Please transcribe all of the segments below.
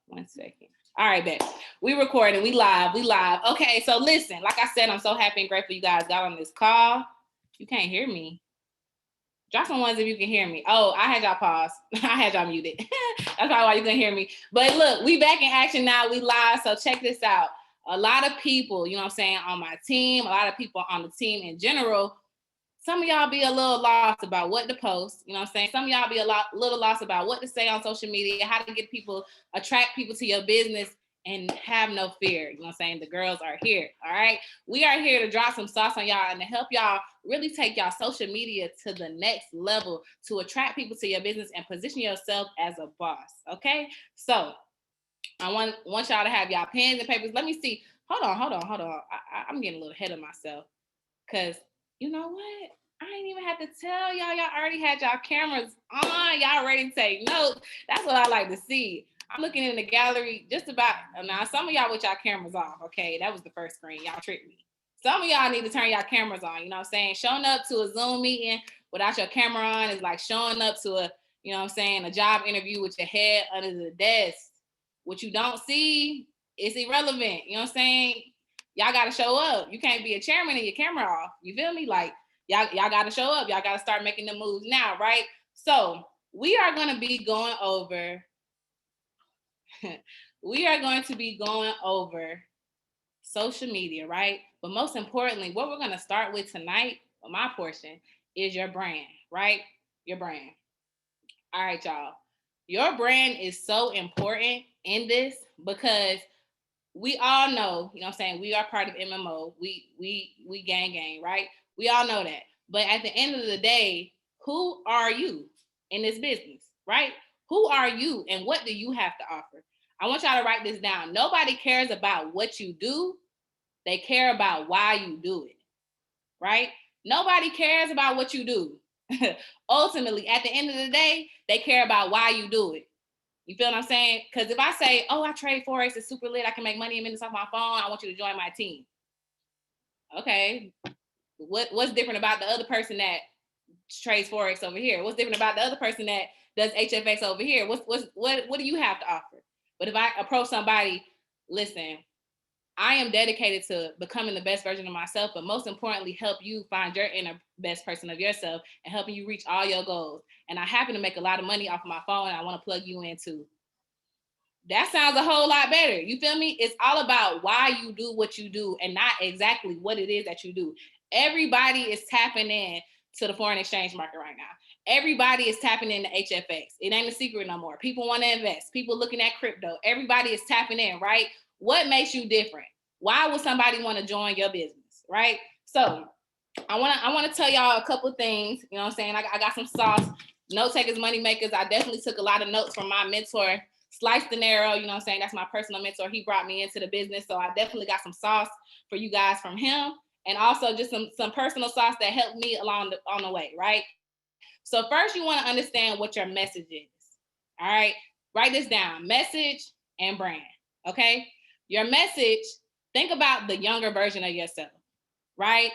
1 second. All right, bet. We recording. We live. Okay, so listen, like I said, I'm so happy and grateful you guys got on this call. You can't hear me. Drop some ones if you can hear me. Oh, I had y'all pause. I had y'all muted. That's probably why you couldn't hear me. But look, we back in action now. We live. So check this out. A lot of people, you know what I'm saying, on my team, a lot of people on the team in general, some of y'all be a little lost about what to post, you know what I'm saying? Some of y'all be little lost about what to say on social media, how to get people, attract people to your business and have no fear. You know what I'm saying? The girls are here, all right? We are here to drop some sauce on y'all and to help y'all really take y'all social media to the next level to attract people to your business and position yourself as a boss, okay? So I want y'all to have y'all pens and papers. Let me see. Hold on. I'm getting a little ahead of myself because you know what? I ain't even have to tell y'all. Y'all already had y'all cameras on. Y'all ready to take notes. That's what I like to see. I'm looking in the gallery just about, now some of y'all with y'all cameras off, okay? That was the first screen. Y'all tricked me. Some of y'all need to turn y'all cameras on, you know what I'm saying? Showing up to a Zoom meeting without your camera on is like showing up to a, you know what I'm saying, a job interview with your head under the desk. What you don't see is irrelevant, you know what I'm saying? Y'all got to show up. You can't be a chairman and your camera off. You feel me? Like, y'all got to show up. Y'all got to start making the moves now, right? So we are going to be going over social media, right? But most importantly, what we're going to start with tonight, my portion, is your brand, right? Your brand. All right, y'all. Your brand is so important in this because we all know, you know what I'm saying, we are part of MMO. We gang, right? We all know that. But at the end of the day, who are you in this business, right? Who are you and what do you have to offer? I want y'all to write this down. Nobody cares about what you do. They care about why you do it, right? Nobody cares about what you do. Ultimately, at the end of the day, they care about why you do it. You feel what I'm saying? Because if I say, oh, I trade Forex, it's super lit, I can make money in minutes off my phone, I want you to join my team. Okay. What's different about the other person that trades Forex over here? What's different about the other person that does HFX over here? What do you have to offer? But if I approach somebody, listen, I am dedicated to becoming the best version of myself, but most importantly, help you find your inner best person of yourself and helping you reach all your goals. And I happen to make a lot of money off of my phone and I want to plug you in too. That sounds a whole lot better. You feel me? It's all about why you do what you do and not exactly what it is that you do. Everybody is tapping in to the foreign exchange market right now. Everybody is tapping into HFX. It ain't a secret no more. People want to invest. People looking at crypto. Everybody is tapping in, right? What makes you different? Why would somebody want to join your business, right? So I want to tell y'all a couple things. You know what I'm saying? I got some sauce. Note takers, money makers. I definitely took a lot of notes from my mentor, Slice Dinero. You know what I'm saying? That's my personal mentor. He brought me into the business. So I definitely got some sauce for you guys from him. And also just some personal sauce that helped me on the way, right? So first you want to understand what your message is. All right? Write this down. Message and brand. Okay? Your message, think about the younger version of yourself, right?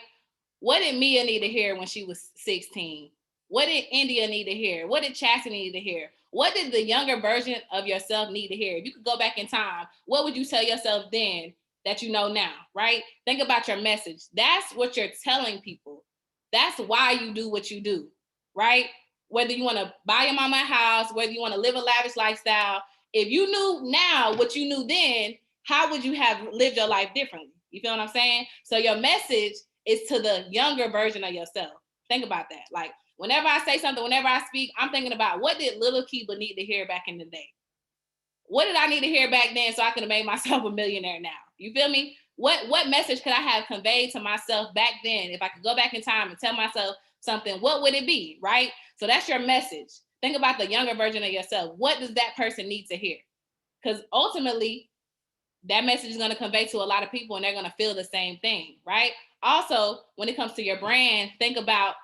What did Mia need to hear when she was 16? What did India need to hear? What did Chastity need to hear? What did the younger version of yourself need to hear? If you could go back in time, what would you tell yourself then that you know now, right? Think about your message. That's what you're telling people. That's why you do what you do, right? Whether you want to buy your mama a house, whether you want to live a lavish lifestyle, if you knew now what you knew then, how would you have lived your life differently? You feel what I'm saying? So your message is to the younger version of yourself. Think about that. Like whenever I say something, whenever I speak, I'm thinking about what did little Kiba need to hear back in the day? What did I need to hear back then so I could have made myself a millionaire now? You feel me? What message could I have conveyed to myself back then if I could go back in time and tell myself something? What would it be, right? So that's your message. Think about the younger version of yourself. What does that person need to hear? Because ultimately, that message is going to convey to a lot of people and they're going to feel the same thing, right? Also, when it comes to your brand, think about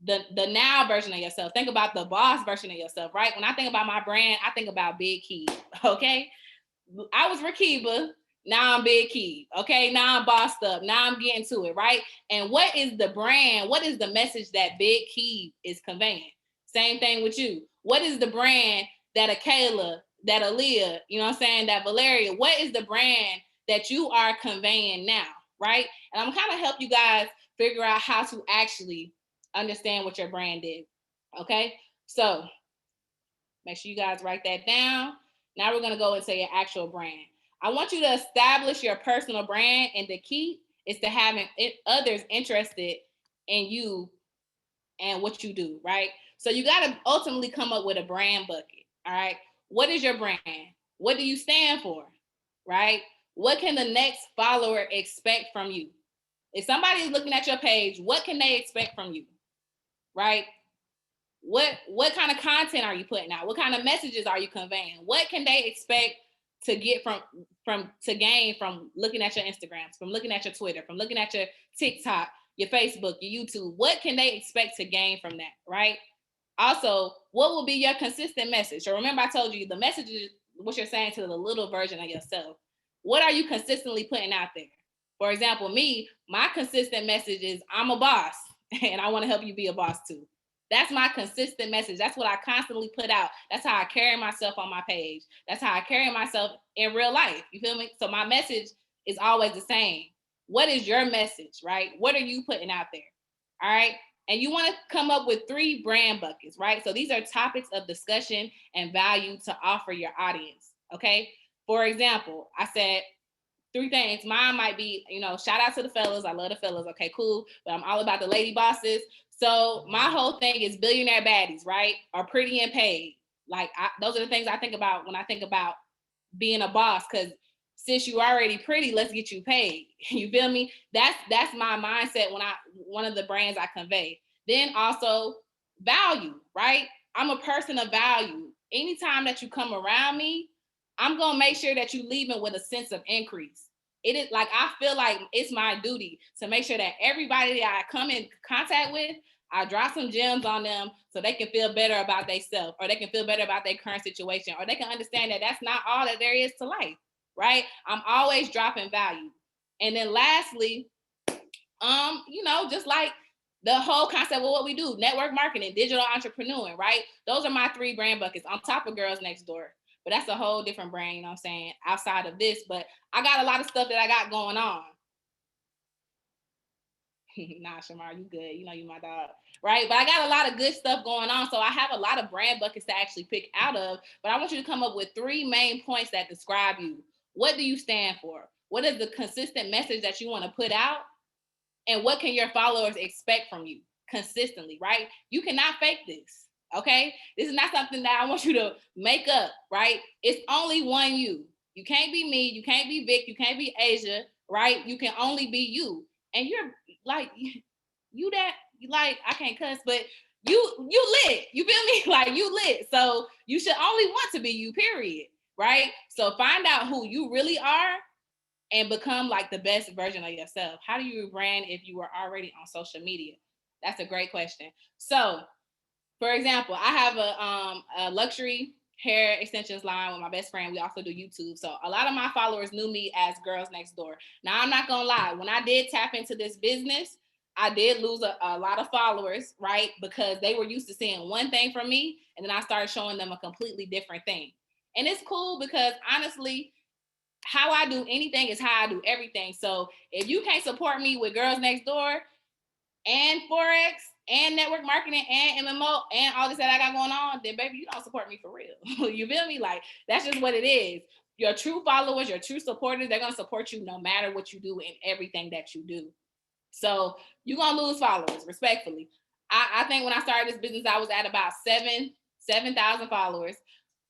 the now version of yourself. Think about the boss version of yourself, right? When I think about my brand, I think about Big Key, okay? I was Rakiba, now I'm Big Key, okay? Now I'm bossed up, now I'm getting to it, right? And what is the brand? What is the message that Big Key is conveying? Same thing with you. What is the brand that Akayla, that Aaliyah, you know what I'm saying, that Valeria, what is the brand that you are conveying now, right? And I'm kind of help you guys figure out how to actually understand what your brand is, okay? So make sure you guys write that down. Now we're gonna go into your actual brand. I want you to establish your personal brand, and the key is to having others interested in you and what you do, right? So you got to ultimately come up with a brand bucket, all right? What is your brand? What do you stand for, right? What can the next follower expect from you? If somebody is looking at your page, what can they expect from you, right? What kind of content are you putting out? What kind of messages are you conveying? What can they expect to get from to gain from looking at your Instagrams, from looking at your Twitter, from looking at your TikTok, your Facebook, your YouTube? What can they expect to gain from that, right? Also, what will be your consistent message? So remember, I told you the message is what you're saying to the little version of yourself. What are you consistently putting out there? For example, me, my consistent message is I'm a boss and I want to help you be a boss too. That's my consistent message. That's what I constantly put out. That's how I carry myself on my page. That's how I carry myself in real life. You feel me? So my message is always the same. What is your message, right? What are you putting out there? All right. And you want to come up with 3 brand buckets, right? So these are topics of discussion and value to offer your audience. Okay. For example, I said 3 things. Mine might be, shout out to the fellas. I love the fellas. Okay, cool. But I'm all about the lady bosses. So my whole thing is billionaire baddies, right? Or pretty and paid. Like those are the things I think about when I think about being a boss. Because since you already pretty, let's get you paid. You feel me? That's my mindset when one of the brands I convey. Then also value, right? I'm a person of value. Anytime that you come around me, I'm gonna make sure that you leaving with a sense of increase. It is like I feel like it's my duty to make sure that everybody that I come in contact with, I drop some gems on them so they can feel better about themselves, or they can feel better about their current situation, or they can understand that that's not all that there is to life, right? I'm always dropping value. And then lastly, just like the whole concept of what we do, network marketing, digital entrepreneuring, right? Those are my 3 brand buckets on top of Girls Next Door. But that's a whole different brand, you know what I'm saying, outside of this. But I got a lot of stuff that I got going on. Nah, Shamar, you good. You know you my dog, right? But I got a lot of good stuff going on. So I have a lot of brand buckets to actually pick out of. But I want you to come up with 3 main points that describe you. What do you stand for? What is the consistent message that you want to put out? And what can your followers expect from you consistently, right? You cannot fake this, okay? This is not something that I want you to make up, right? It's only one you. You can't be me. You can't be Vic. You can't be Asia, right? You can only be you. And you're like, you that, like, I can't cuss, but you lit. You feel me? Like, you lit. So you should only want to be you, period, right? So find out who you really are and become like the best version of yourself. How do you brand if you were already on social media? That's a great question. So, for example, I have a luxury hair extensions line with my best friend. We also do YouTube. So a lot of my followers knew me as Girls Next Door. Now, I'm not gonna lie, when I did tap into this business, I did lose a lot of followers, right? Because they were used to seeing one thing from me, and then I started showing them a completely different thing. And it's cool because honestly, how I do anything is how I do everything. So if you can't support me with Girls Next Door and Forex and network marketing and MMO and all this that I got going on, then baby, you don't support me for real. You feel me? Like, that's just what it is. Your true followers, your true supporters, they're gonna support you no matter what you do and everything that you do. So you're gonna lose followers, respectfully. I think when I started this business, I was at about 7,000 followers.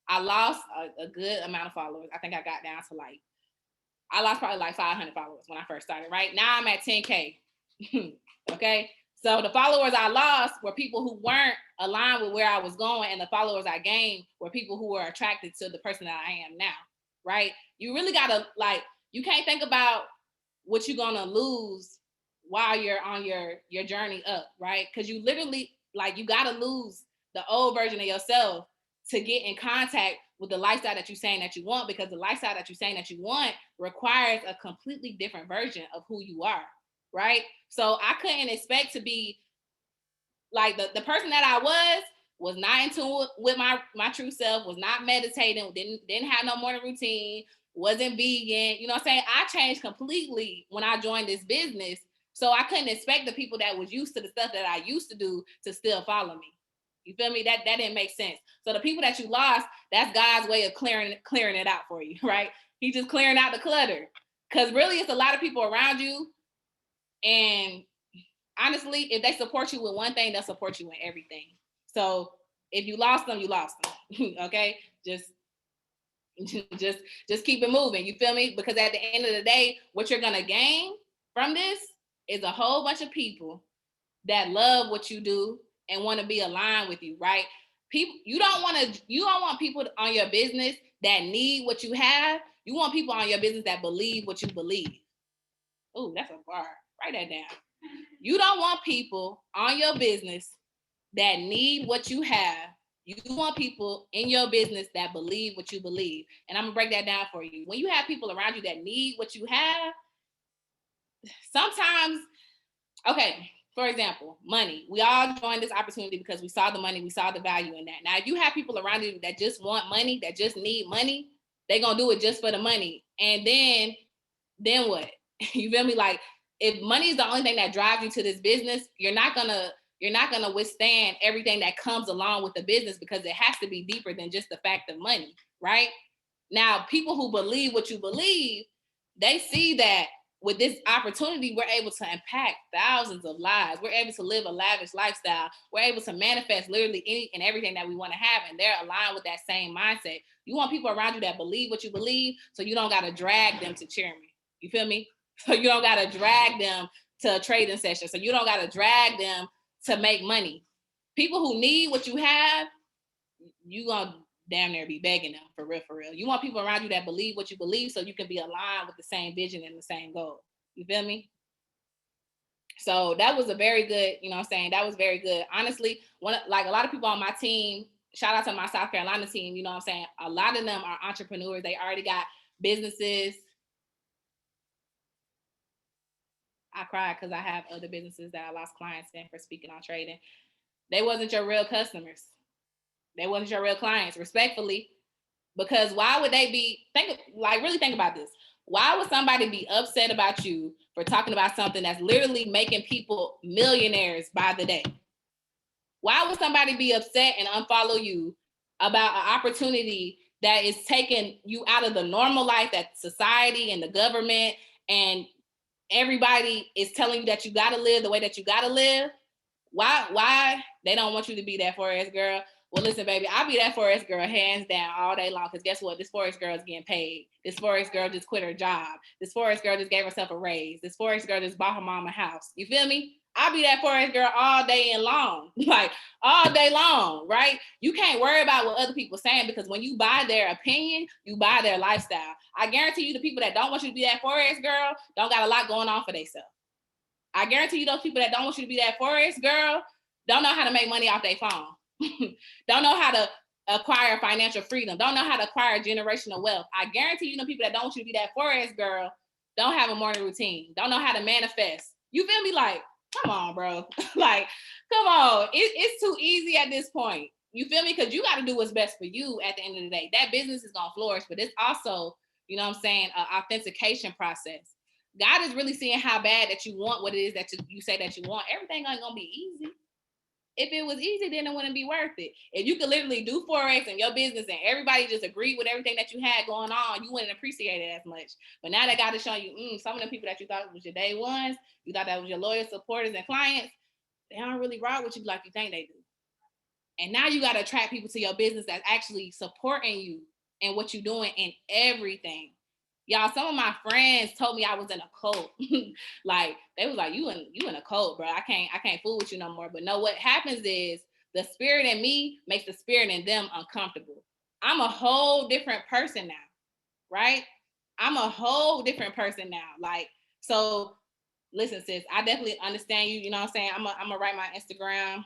I lost a good amount of followers. I think I got down to I lost probably like 500 followers when I first started, right? Now I'm at 10K. Okay. So the followers I lost were people who weren't aligned with where I was going, and the followers I gained were people who were attracted to the person that I am now, right? You really gotta, you can't think about what you're gonna lose while you're on your journey up, right? Because you literally, you gotta lose the old version of yourself to get in contact with the lifestyle that you're saying that you want, because the lifestyle that you're saying that you want requires a completely different version of who you are, right? So I couldn't expect to be like the person that I was not in tune with my true self, was not meditating, didn't have no morning routine, wasn't vegan. You know what I'm saying? I changed completely when I joined this business. So I couldn't expect the people that was used to the stuff that I used to do to still follow me. You feel me? That didn't make sense. So the people that you lost, that's God's way of clearing it out for you, right? He's just clearing out the clutter. Because really, it's a lot of people around you. And honestly, if they support you with one thing, they'll support you in everything. So if you lost them, you lost them. Okay? Just keep it moving. You feel me? Because at the end of the day, what you're gonna gain from this is a whole bunch of people that love what you do and want to be aligned with you, right? People, you don't want people on your business that need what you have. You want people on your business that believe what you believe. Oh, that's a bar. Write that down. You don't want people on your business that need what you have. You want people in your business that believe what you believe. And I'm gonna break that down for you. When you have people around you that need what you have, sometimes, okay, for example, money. We all joined this opportunity because we saw the money, we saw the value in that. Now, if you have people around you that just want money, that just need money, they're gonna do it just for the money. And then what? You feel me? Like, if money is the only thing that drives you to this business, you're not gonna withstand everything that comes along with the business, because it has to be deeper than just the fact of money, right? Now, people who believe what you believe, they see that with this opportunity, we're able to impact thousands of lives. We're able to live a lavish lifestyle. We're able to manifest literally any and everything that we want to have, and they're aligned with that same mindset. You want people around you that believe what you believe, so you don't got to drag them to chairman. You feel me? So you don't got to drag them to a trading session. So you don't got to drag them to make money. People who need what you have, you gonna damn near be begging them, for real, for real. You want people around you that believe what you believe, so you can be aligned with the same vision and the same goal. You feel me? So that was a very good, you know what I'm saying? That was very good. Honestly, like a lot of people on my team, shout out to my South Carolina team, you know what I'm saying? A lot of them are entrepreneurs. They already got businesses. I cried because I have other businesses that I lost clients in for speaking on trading. They wasn't your real customers. They wasn't your real clients, respectfully. Because why would they be, really think about this. Why would somebody be upset about you for talking about something that's literally making people millionaires by the day? Why would somebody be upset and unfollow you about an opportunity that is taking you out of the normal life that society and the government and everybody is telling you that you gotta live the way that you gotta live? Why they don't want you to be that Forex girl? Well, listen, baby, I'll be that Forex girl hands down all day long, because guess what? This Forex girl is getting paid. This Forex girl just quit her job. This Forex girl just gave herself a raise. This Forex girl just bought her mom a house. You feel me? I'll be that Forex girl all day and long, like all day long, right? You can't worry about what other people are saying, because when you buy their opinion, you buy their lifestyle. I guarantee you the people that don't want you to be that Forex girl don't got a lot going on for themselves. I guarantee you those people that don't want you to be that Forex girl don't know how to make money off their phone. Don't know how to acquire financial freedom. Don't know how to acquire generational wealth. I guarantee you the people that don't want you to be that Forex girl don't have a morning routine. Don't know how to manifest. You feel me? Like, come on, bro. Like, come on. It's too easy at this point. You feel me? Because you got to do what's best for you at the end of the day. That business is going to flourish, but it's also, you know what I'm saying, an authentication process. God is really seeing how bad that you want what it is that you say that you want. Everything ain't gonna be easy. If it was easy, then it wouldn't be worth it. If you could literally do Forex in your business and everybody just agreed with everything that you had going on, you wouldn't appreciate it as much. But now that God is showing you, some of the people that you thought was your day ones, you thought that was your loyal supporters and clients, they don't really rock with you like you think they do. And now you got to attract people to your business that's actually supporting you and what you're doing in everything. Y'all, some of my friends told me I was in a cult. Like, they was like, you in a cult, bro. I can't fool with you no more. But no, what happens is the spirit in me makes the spirit in them uncomfortable. I'm a whole different person now, right? I'm a whole different person now. Like, so listen, sis, I definitely understand you. You know what I'm saying? I'm gonna write my Instagram,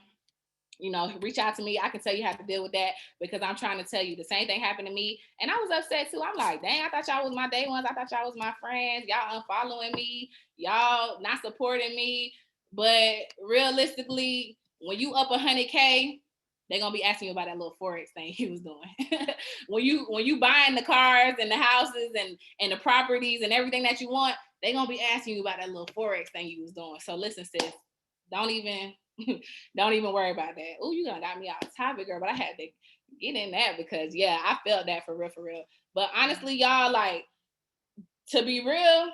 reach out to me. I can tell you how to deal with that, because I'm trying to tell you the same thing happened to me. And I was upset too. I'm like, dang, I thought y'all was my day ones. I thought y'all was my friends. Y'all unfollowing me. Y'all not supporting me. But realistically, when you up 100K, They're gonna be asking you about that little Forex thing he was doing. when you buying the cars and the houses and the properties and everything that you want, they're gonna be asking you about that little Forex thing you was doing. So listen, sis, don't even worry about that. Oh, you done got me off topic, girl, but I had to get in that because yeah, I felt that for real. But honestly, y'all, like, to be real,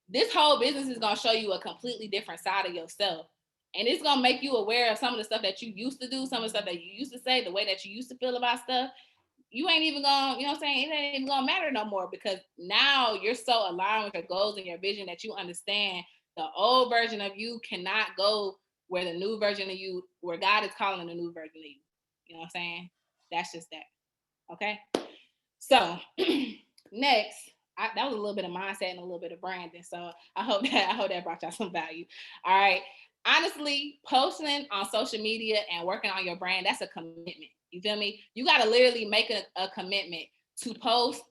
this whole business is gonna show you a completely different side of yourself. And it's gonna make you aware of some of the stuff that you used to do, some of the stuff that you used to say, the way that you used to feel about stuff. You ain't even gonna, you know what I'm saying? It ain't even gonna matter no more because now you're so aligned with your goals and your vision that you understand the old version of you cannot go where the new version of you, where God is calling the new version of you. You know what I'm saying? That's just that. Okay. So next, that was a little bit of mindset and a little bit of branding. So I hope that brought y'all some value. All right. Honestly, posting on social media and working on your brand, that's a commitment. You feel me? You got to literally make a commitment to post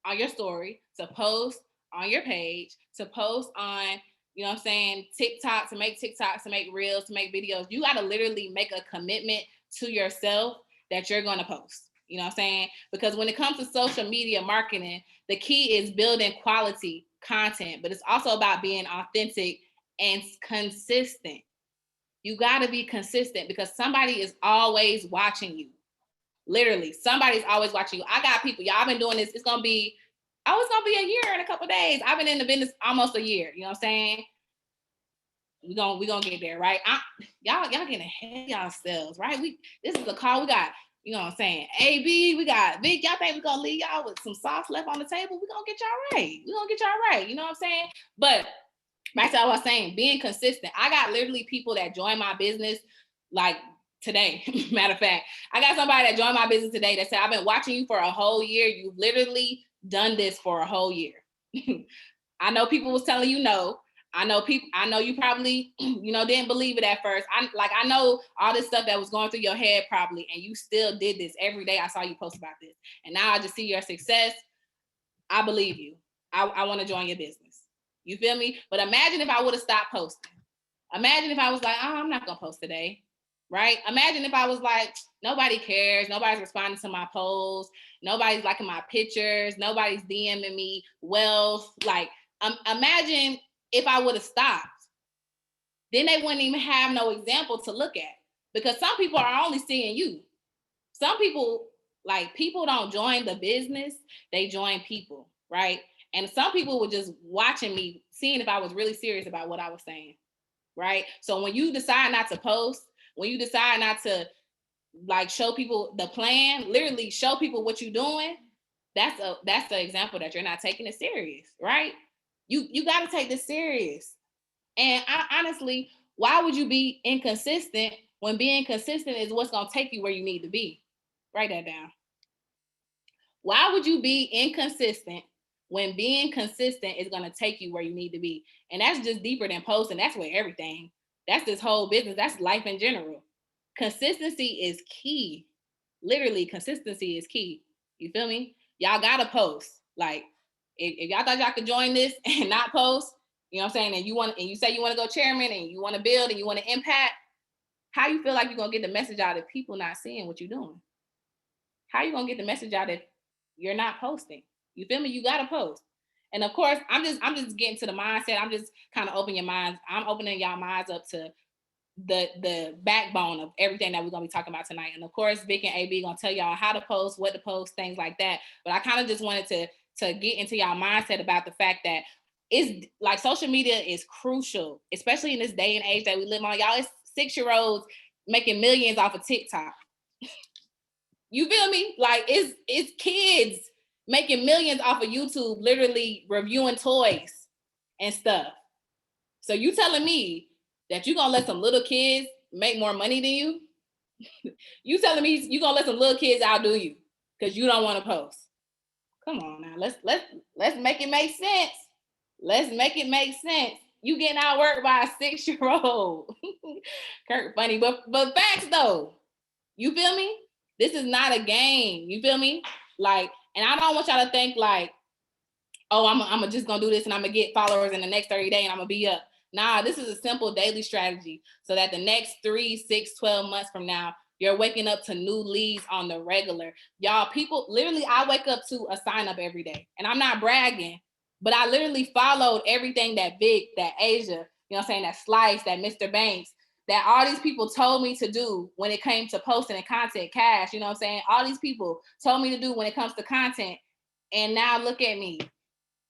on your story, to post on your page, to post on, you know what I'm saying, TikTok, to make TikToks, to make reels, to make videos. You got to literally make a commitment to yourself that you're going to post. You know what I'm saying? Because when it comes to social media marketing, the key is building quality content, but it's also about being authentic and consistent. You got to be consistent because somebody is always watching you. Literally, somebody's always watching you. I got people, y'all been doing this. It's going to be a year in a couple of days. I've been in the business almost a year. You know what I'm saying? We gonna get there, right? Y'all getting ahead of yourselves, right? This is a call. We got, you know what I'm saying, AB, we got Vic. Y'all think we're gonna leave y'all with some sauce left on the table? We're gonna get y'all right. You know what I'm saying? But back to what I was saying, being consistent. I got literally people that join my business like today. Matter of fact, I got somebody that joined my business today that said, I've been watching you for a whole year. You've literally done this for a whole year. I know people was telling you no. I know you probably, didn't believe it at first. I know all this stuff that was going through your head probably, and you still did this every day. I saw you post about this. And now I just see your success. I believe you. I want to join your business. You feel me? But imagine if I would have stopped posting. Imagine if I was like, I'm not going to post today. Right? Imagine if I was like, nobody cares. Nobody's responding to my posts. Nobody's liking my pictures. Nobody's DMing me wealth. Like, imagine if I would have stopped. Then they wouldn't even have no example to look at because some people are only seeing you. Some people, like, people don't join the business. They join people, right? And some people were just watching me, seeing if I was really serious about what I was saying, right? So when you decide not to post, when you decide not to like show people the plan, literally show people what you're doing, that's the example that you're not taking it serious, right? You got to take this serious. And honestly, why would you be inconsistent when being consistent is what's going to take you where you need to be? Write that down. Why would you be inconsistent when being consistent is going to take you where you need to be? And that's just deeper than posting. That's where everything. That's this whole business. That's life in general. Consistency is key. Literally, consistency is key. You feel me? Y'all got to post. Like, if y'all thought y'all could join this and not post, you know what I'm saying? And you say you want to go chairman and you want to build and you want to impact, how you feel like you're going to get the message out if people not seeing what you're doing? How you going to get the message out if you're not posting? You feel me? You got to post. And of course, I'm just getting to the mindset. I'm just kind of opening your minds. I'm opening y'all minds up to the backbone of everything that we're going to be talking about tonight. And of course, Vic and AB going to tell y'all how to post, what to post, things like that. But I kind of just wanted to get into y'all mindset about the fact that it's like social media is crucial, especially in this day and age that we live on. Y'all, it's 6-year-olds making millions off of TikTok. You feel me? Like it's kids making millions off of YouTube, literally reviewing toys and stuff. So you telling me that you gonna let some little kids make more money than you? You telling me you gonna let some little kids outdo you because you don't want to post? Come on now, let's make it make sense. Let's make it make sense. You getting outworked by a 6-year-old. Kurt funny, but facts though. You feel me? This is not a game. You feel me? Like, and I don't want y'all to think like, oh, I'm just gonna do this and I'm gonna get followers in the next 30 days and I'm gonna be up. Nah, this is a simple daily strategy so that the next 3, 6, 12 months from now, you're waking up to new leads on the regular. Y'all, people, literally, I wake up to a sign up every day. And I'm not bragging, but I literally followed everything that Vic, that Asia, you know what I'm saying, that Slice, that Mr. Banks, that all these people told me to do when it came to posting and content. Cash, you know what I'm saying? All these people told me to do when it comes to content. And now look at me.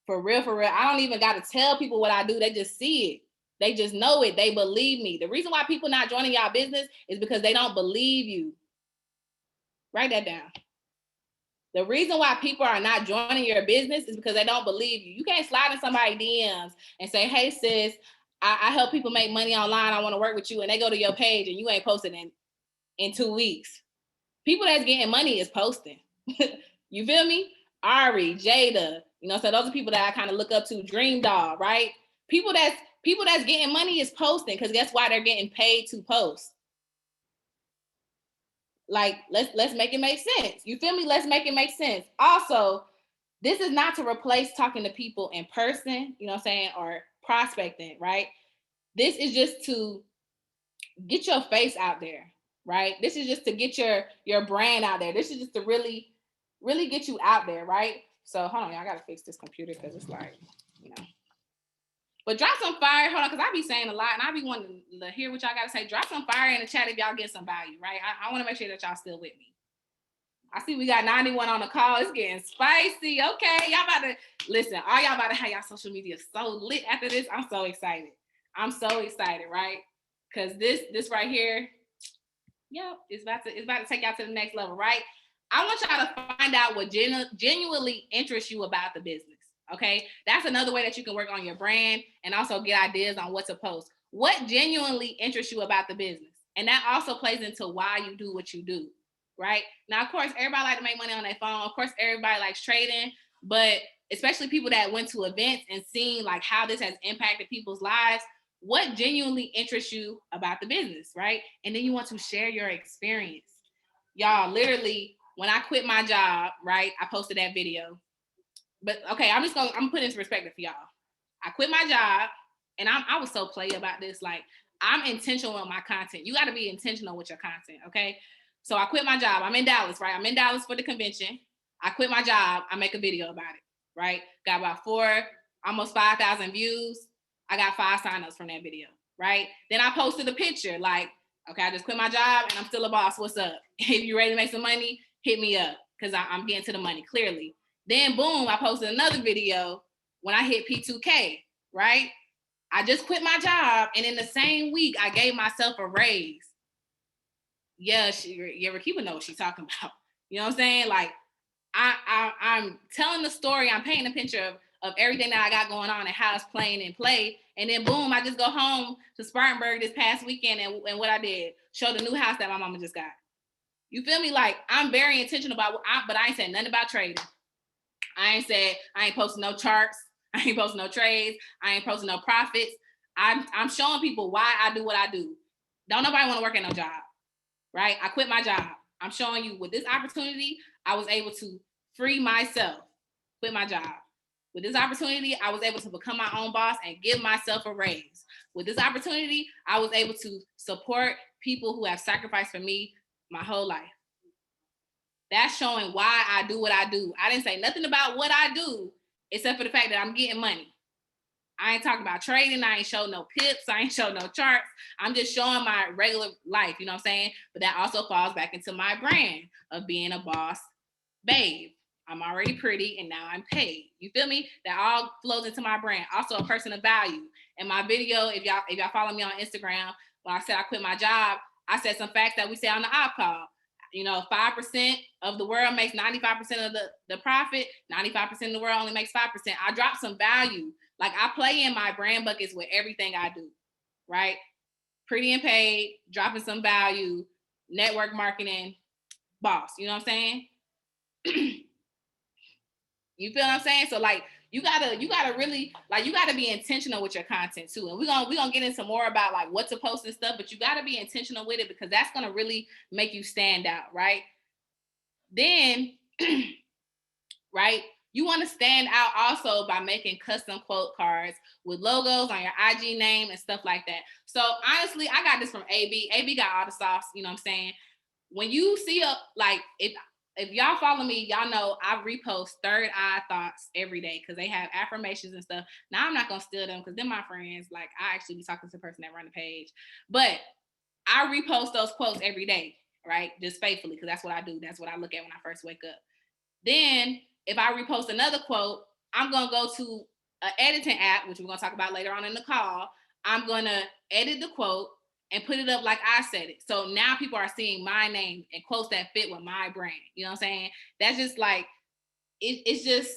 For real, for real. I don't even got to tell people what I do. They just see it. They just know it. They believe me. The reason why people not joining y'all business is because they don't believe you. Write that down. The reason why people are not joining your business is because they don't believe you. You can't slide in somebody's DMs and say, hey, sis, I help people make money online. I want to work with you. And they go to your page and you ain't posted in 2 weeks. People that's getting money is posting. You feel me? Ari, Jada, you know, so those are people that I kind of look up to. Dream Doll, right? People that's getting money is posting, because guess why? They're getting paid to post. Like, let's make it make sense. You feel me? Let's make it make sense. Also, this is not to replace talking to people in person, you know what I'm saying, or prospecting, right? This is just to get your face out there, right? This is just to get your brand out there. This is just to really get you out there, right? So hold on, y'all, I gotta fix this computer because it's like, you know. But drop some fire. Hold on, because I be saying a lot and I be wanting to hear what y'all gotta say. Drop some fire in the chat if y'all get some value, right? I want to make sure that y'all still with me. I see we got 91 on the call. It's getting spicy. Okay, y'all about to listen. All y'all about to have y'all social media so lit after this. I'm so excited. I'm so excited, right? Because this right here, yep, it's about to take y'all to the next level, right? I want y'all to find out what genuinely interests you about the business. Okay, that's another way that you can work on your brand and also get ideas on what to post. What genuinely interests you about the business, and that also plays into why you do what you do. Right now, of course, everybody like to make money on their phone. Of course, everybody likes trading, but especially people that went to events and seen like how this has impacted people's lives. What genuinely interests you about the business, right? And then you want to share your experience. Y'all, literally, when I quit my job, right, I posted that video. But okay, I'm gonna put it into perspective for y'all. I quit my job, and I was so play about this. Like, I'm intentional on my content. You got to be intentional with your content, okay? So I quit my job. I'm in Dallas, right? I'm in Dallas for the convention. I quit my job. I make a video about it, right? Got about almost 5,000 views. I got 5 signups from that video, right? Then I posted a picture like, okay, I just quit my job and I'm still a boss. What's up? If you're ready to make some money, hit me up, because I'm getting to the money, clearly. Then boom, I posted another video when I hit P2K, right? I just quit my job, and in the same week, I gave myself a raise. Yeah, Rakiba knows what she's talking about. You know what I'm saying? Like, I'm telling the story. I'm painting a picture of everything that I got going on and how it's playing and play. And then boom, I just go home to Spartanburg this past weekend, and what I did, show the new house that my mama just got. You feel me? Like, I'm very intentional about but I ain't saying nothing about trading. I ain't posting no charts. I ain't posting no trades. I ain't posting no profits. I'm showing people why I do what I do. Don't nobody want to work at no job, right? I quit my job. I'm showing you with this opportunity, I was able to free myself, quit my job. With this opportunity, I was able to become my own boss and give myself a raise. With this opportunity, I was able to support people who have sacrificed for me my whole life. That's showing why I do what I do. I didn't say nothing about what I do, except for the fact that I'm getting money. I ain't talking about trading. I ain't show no pips. I ain't show no charts. I'm just showing my regular life, you know what I'm saying? But that also falls back into my brand of being a boss babe. I'm already pretty and now I'm paid. You feel me? That all flows into my brand. Also a person of value. In my video, if y'all follow me on Instagram, when I said I quit my job, I said some facts that we say on the op call. You know, 5% of the world makes 95% of the profit. 95% of the world only makes 5%. I dropped some value. Like, I play in my brand buckets with everything I do, right? Pretty and paid, dropping some value, network marketing, boss. You know what I'm saying? You feel what I'm saying? So like, you gotta really, like, you gotta be intentional with your content too. And we're gonna get into more about like what to post and stuff, but you gotta be intentional with it, because that's gonna really make you stand out, right? Then right, You want to stand out also by making custom quote cards with logos on your IG name and stuff like that. So honestly, I got this from AB. AB got all the sauce, you know what I'm saying? When you see if y'all follow me, y'all know I repost third eye thoughts every day because they have affirmations and stuff. Now I'm not gonna steal them because they're my friends. Like I actually be talking to the person that run the page. But I repost those quotes every day, right? Just faithfully, because that's what I do. That's what I look at when I first wake up. Then if I repost another quote, I'm gonna go to an editing app, which we're gonna talk about later on in the call. I'm gonna edit the quote and put it up like I said it. So now people are seeing my name and quotes that fit with my brand. You know what I'm saying? That's just like it's just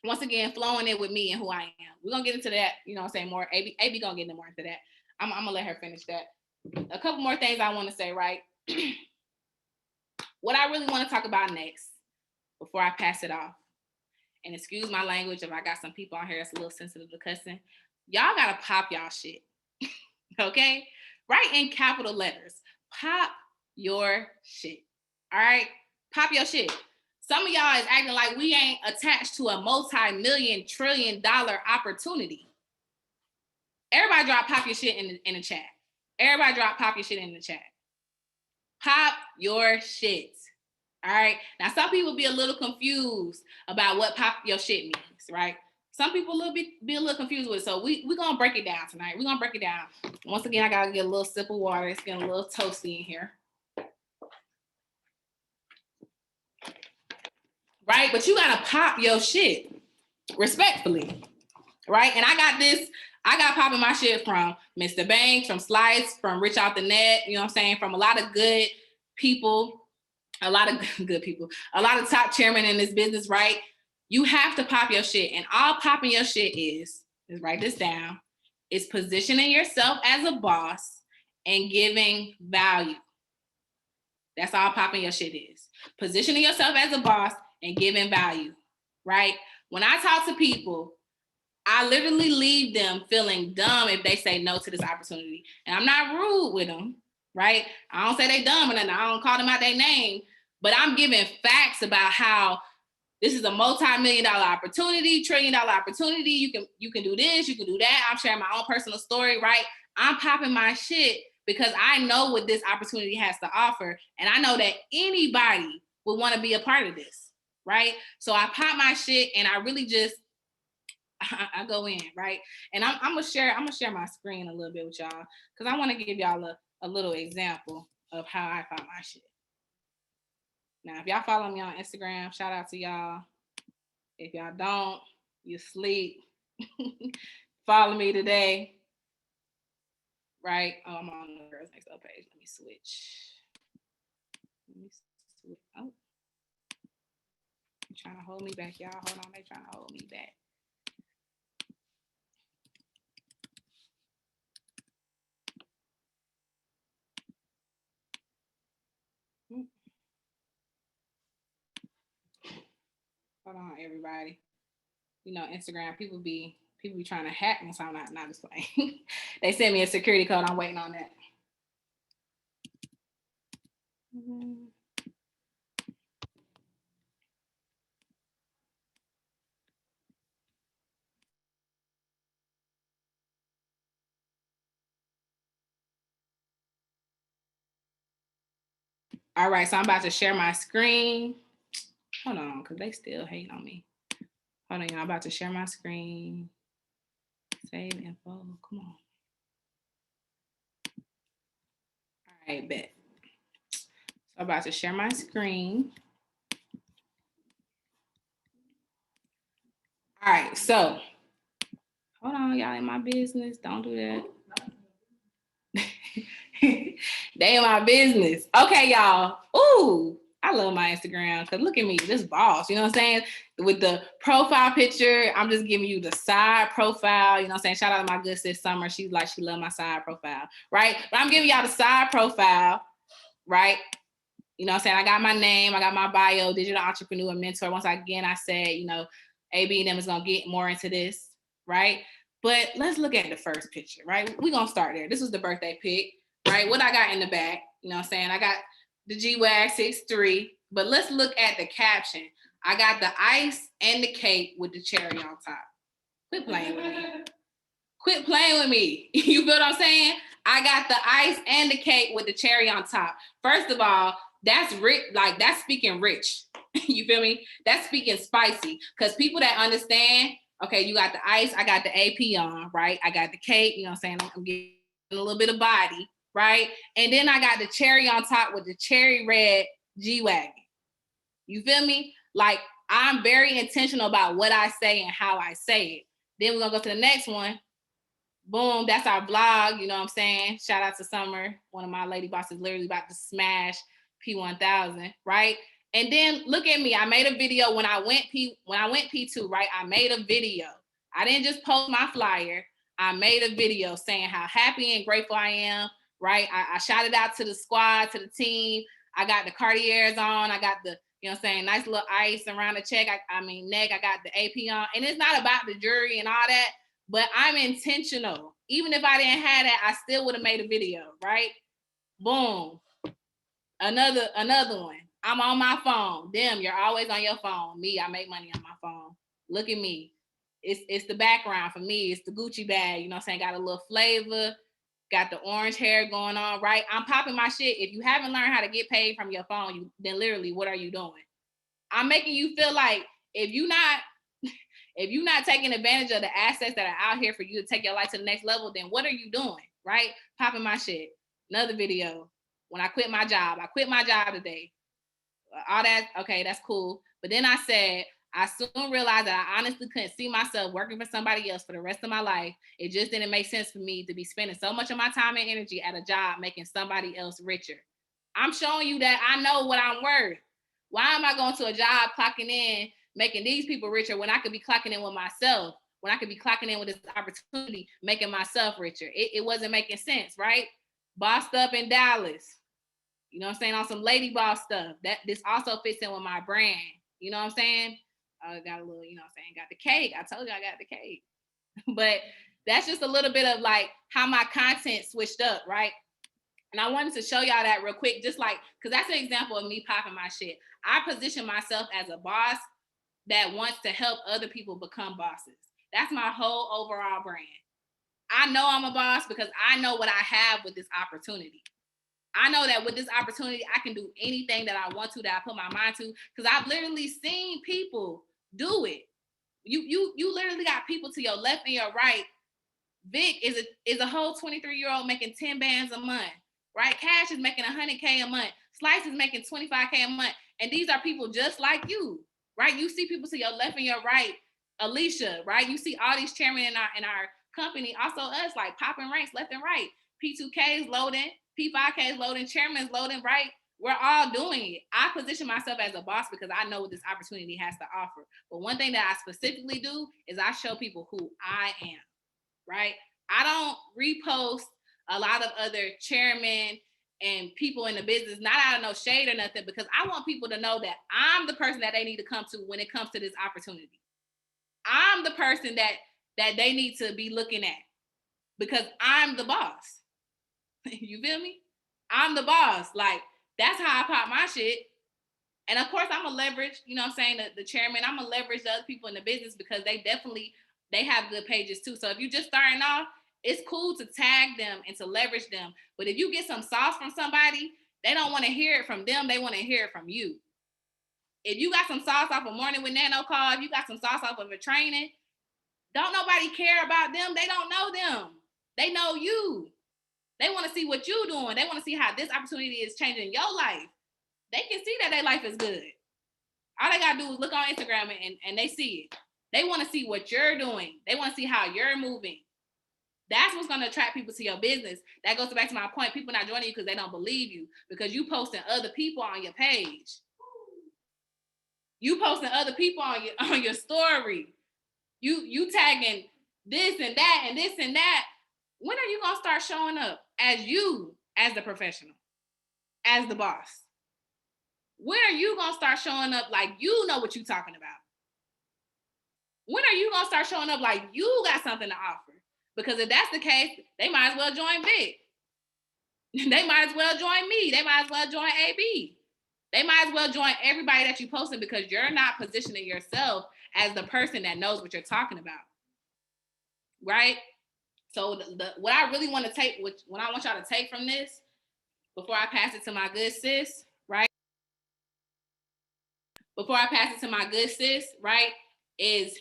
once again flowing in with me and who I am. We're gonna get into that, you know what I'm saying, more. AB gonna get into more into that. I'm gonna let her finish that. A couple more things I want to say, right? What I really want to talk about next before I pass it off, and excuse my language if I got some people on here that's a little sensitive to cussing, y'all gotta pop y'all shit. Okay? Write in capital letters. Pop your shit. All right? Pop your shit. Some of y'all is acting like we ain't attached to a multi-million trillion dollar opportunity. Everybody drop pop your shit in the chat. Everybody drop pop your shit in the chat. Pop your shit. All right. Now, some people be a little confused about what pop your shit means, right? Some people be a little confused with it. So we're going to break it down tonight. We're going to break it down. Once again, I got to get a little sip of water. It's getting a little toasty in here. Right? But you got to pop your shit respectfully. Right? And I got popping my shit from Mr. Banks, from Slice, from Rich Out the Net, you know what I'm saying? From a lot of good people, a lot of good people, a lot of top chairmen in this business, right? You have to pop your shit. And all popping your shit is write this down, is positioning yourself as a boss and giving value. That's all popping your shit is. Positioning yourself as a boss and giving value, right? When I talk to people, I literally leave them feeling dumb if they say no to this opportunity. And I'm not rude with them, right? I don't say they dumb or nothing. I don't call them out their name, but I'm giving facts about how this is a multi-million dollar opportunity, trillion-dollar opportunity. You can do this, you can do that. I'm sharing my own personal story, right? I'm popping my shit because I know what this opportunity has to offer. And I know that anybody would want to be a part of this, right? So I pop my shit and I really just, I go in, right? And I'm gonna share my screen a little bit with y'all because I want to give y'all a little example of how I pop my shit. Now, if y'all follow me on Instagram, shout out to y'all. If y'all don't, you sleep. Follow me today. Right? Oh, I'm on the Girls Next Up page. Let me switch. Oh. They're trying to hold me back, y'all. Hold on. They're trying to hold me back. Hold on, everybody. You know, Instagram, people be trying to hack me, so I'm not just playing. They sent me a security code. I'm waiting on that. Mm-hmm. All right, so I'm about to share my screen. Hold on, because they still hate on me. Hold on, y'all. I'm about to share my screen. Save info. Come on. All right, bet. So I'm about to share my screen. All right, so hold on, y'all in my business. Don't do that. They in my business. Okay, y'all. Ooh, I love my Instagram because look at me, this boss. You know what I'm saying? With the profile picture, I'm just giving you the side profile. You know what I'm saying? Shout out to my good sis Summer. She's like, she love my side profile, right? But I'm giving y'all the side profile, right? You know what I'm saying? I got my name, I got my bio, digital entrepreneur mentor. Once again, I said, you know, AB and them is gonna get more into this, right? But let's look at the first picture, right? We're gonna start there. This was the birthday pic, right? What I got in the back, you know what I'm saying? I got the G-Wag 6'3", but let's look at the caption. I got the ice and the cake with the cherry on top. Quit playing with me. Quit playing with me. You feel what I'm saying? I got the ice and the cake with the cherry on top. First of all, that's rich, like that's speaking rich. You feel me? That's speaking spicy. Because people that understand, okay, you got the ice, I got the AP on, right? I got the cake, you know what I'm saying? I'm getting a little bit of body, right? And then I got the cherry on top with the cherry red G-Wagon. You feel me? Like, I'm very intentional about what I say and how I say it. Then we're gonna go to the next one. Boom, that's our blog. You know what I'm saying? Shout out to Summer. One of my lady bosses literally about to smash P1000, right? And then look at me. I made a video when I went P2, right? I made a video. I didn't just post my flyer. I made a video saying how happy and grateful I am, right? I shot it out to the squad, to the team. I got the Cartiers on. I got the, you know what I'm saying, nice little ice around the neck. I got the AP on. And it's not about the jewelry and all that, but I'm intentional. Even if I didn't have that, I still would have made a video, right? Boom. Another one. I'm on my phone. Them, you're always on your phone. Me, I make money on my phone. Look at me. It's the background for me. It's the Gucci bag. You know what I'm saying? Got a little flavor. Got the orange hair going on, right? I'm popping my shit. If you haven't learned how to get paid from your phone, then literally, what are you doing? I'm making you feel like if you're not taking advantage of the assets that are out here for you to take your life to the next level, then what are you doing, right? Popping my shit. Another video. When I quit my job today. All that, okay, that's cool. But then I said, I soon realized that I honestly couldn't see myself working for somebody else for the rest of my life. It just didn't make sense for me to be spending so much of my time and energy at a job making somebody else richer. I'm showing you that I know what I'm worth. Why am I going to a job clocking in, making these people richer when I could be clocking in with myself, when I could be clocking in with this opportunity, making myself richer? It wasn't making sense, right? Bossed up in Dallas. You know what I'm saying? On some lady boss stuff. That this also fits in with my brand. You know what I'm saying? Got a little, you know what I'm saying? Got the cake. I told you I got the cake. But that's just a little bit of like how my content switched up, right? And I wanted to show y'all that real quick, just like, because that's an example of me popping my shit. I position myself as a boss that wants to help other people become bosses. That's my whole overall brand. I know I'm a boss because I know what I have with this opportunity. I know that with this opportunity, I can do anything that I want to, that I put my mind to, because I've literally seen people do it. You literally got people to your left and your right. Vic is a whole 23-year-old making 10 bands a month, right? Cash is making 100K a month. Slice is making 25K a month. And these are people just like you, right? You see people to your left and your right. Alicia, right? You see all these chairmen in our company, also us, like popping ranks left and right. P2K is loading, P5K is loading, chairman's loading, right? We're all doing it. I position myself as a boss because I know what this opportunity has to offer. But one thing that I specifically do is I show people who I am, right? I don't repost a lot of other chairmen and people in the business, not out of no shade or nothing, because I want people to know that I'm the person that they need to come to when it comes to this opportunity. I'm the person that they need to be looking at because I'm the boss. You feel me? I'm the boss. Like, that's how I pop my shit. And of course, I'm gonna leverage, you know what I'm saying, the chairman, I'm gonna leverage the other people in the business because they have good pages too. So if you're just starting off, it's cool to tag them and to leverage them. But if you get some sauce from somebody, they don't want to hear it from them, they want to hear it from you. If you got some sauce off of Morning with Nano Call, if you got some sauce off of a training, don't nobody care about them. They don't know them. They know you. They want to see what you're doing. They want to see how this opportunity is changing your life. They can see that their life is good. All they got to do is look on Instagram and they see it. They want to see what you're doing. They want to see how you're moving. That's what's going to attract people to your business. That goes back to my point. People not joining you because they don't believe you, because you posting other people on your page. You posting other people on your story. You tagging this and that and this and that. When are you going to start showing up as you, as the professional, as the boss? When are you going to start showing up like you know what you're talking about? When are you going to start showing up like you got something to offer? Because if that's the case, they might as well join Vic. They might as well join me. They might as well join AB. They might as well join everybody that you posting because you're not positioning yourself as the person that knows what you're talking about. Right? So what I really want to take, what I want y'all to take from this before I pass it to my good sis, right? Before I pass it to my good sis, right, is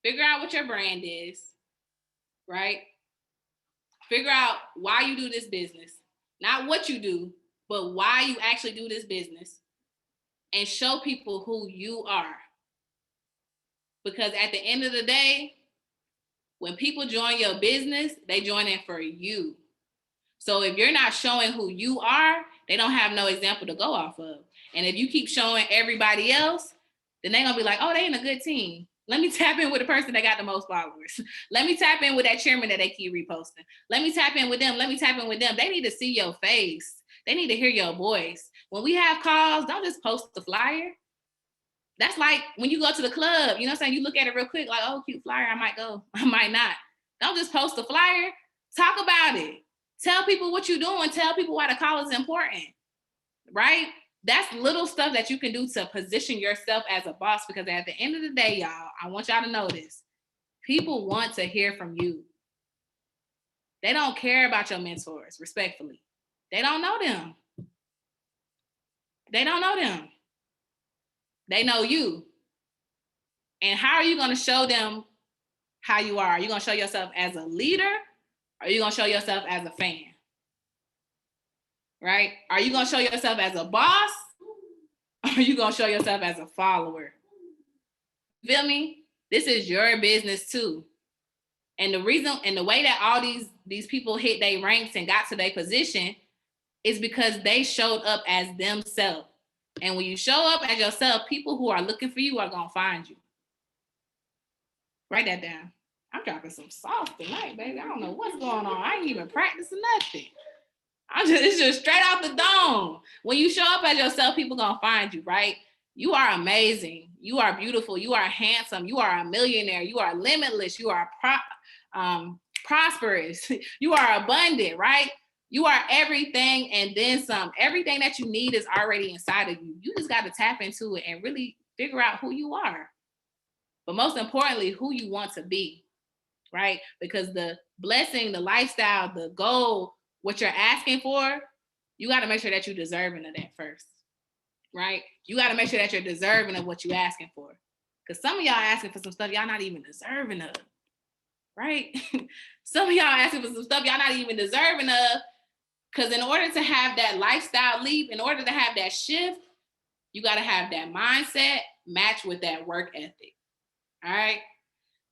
figure out what your brand is, right? Figure out why you do this business. Not what you do, but why you actually do this business. And show people who you are. Because at the end of the day, when people join your business, they join in for you. So if you're not showing who you are, they don't have no example to go off of. And if you keep showing everybody else, then they're going to be like, oh, they in a good team. Let me tap in with the person that got the most followers. Let me tap in with that chairman that they keep reposting. Let me tap in with them. Let me tap in with them. They need to see your face. They need to hear your voice. When we have calls, don't just post the flyer. That's like when you go to the club, you know what I'm saying? You look at it real quick, like, oh, cute flyer, I might go, I might not. Don't just post the flyer. Talk about it. Tell people what you're doing. Tell people why the call is important, right? That's little stuff that you can do to position yourself as a boss, because at the end of the day, y'all, I want y'all to know this. People want to hear from you. They don't care about your mentors, respectfully. They don't know them. They don't know them. They know you. And how are you going to show them how you are? Are you going to show yourself as a leader? Or are you going to show yourself as a fan? Right? Are you going to show yourself as a boss? Or are you going to show yourself as a follower? Feel me? This is your business too. And the reason and the way that all these people hit their ranks and got to their position is because they showed up as themselves. And when you show up as yourself, people who are looking for you are going to find you. Write that down. I'm dropping some sauce tonight, baby. I don't know what's going on. I ain't even practicing nothing. It's just straight off the dome. When you show up as yourself, people gonna find you, right? You are amazing. You are beautiful. You are handsome. You are a millionaire. You are limitless. You are prosperous. You are abundant, right? You are everything and then some. Everything that you need is already inside of you. You just got to tap into it and really figure out who you are. But most importantly, who you want to be, right? Because the blessing, the lifestyle, the goal, what you're asking for, you got to make sure that you're deserving of that first, right? You got to make sure that you're deserving of what you're asking for. Because some of y'all asking for some stuff y'all not even deserving of, right? Some of y'all asking for some stuff y'all not even deserving of. Because in order to have that lifestyle leap, in order to have that shift, you got to have that mindset match with that work ethic. All right.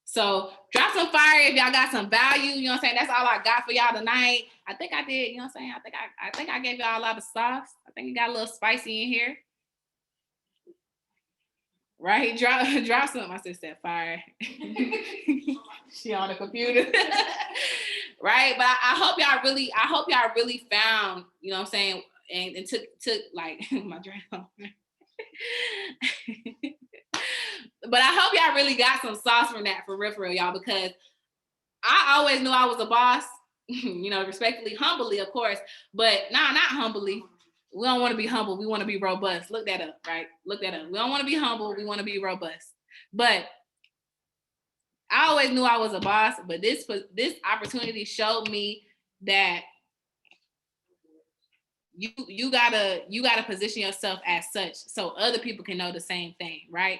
So drop some fire if y'all got some value. You know what I'm saying? That's all I got for y'all tonight. I think I did. You know what I'm saying? I think I gave y'all a lot of sauce. I think it got a little spicy in here. Right? Drop some. My sister said fire. She on the computer. Right? But I hope y'all really found, you know what I'm saying, and took like my drink on. But I hope y'all really got some sauce from that, for real, y'all, because I always knew I was a boss, you know, respectfully, humbly, of course, but not humbly. We don't want to be humble. We want to be robust. Look that up, right? Look that up. We don't want to be humble. We want to be robust. But I always knew I was a boss, but this opportunity showed me that you gotta position yourself as such so other people can know the same thing, right?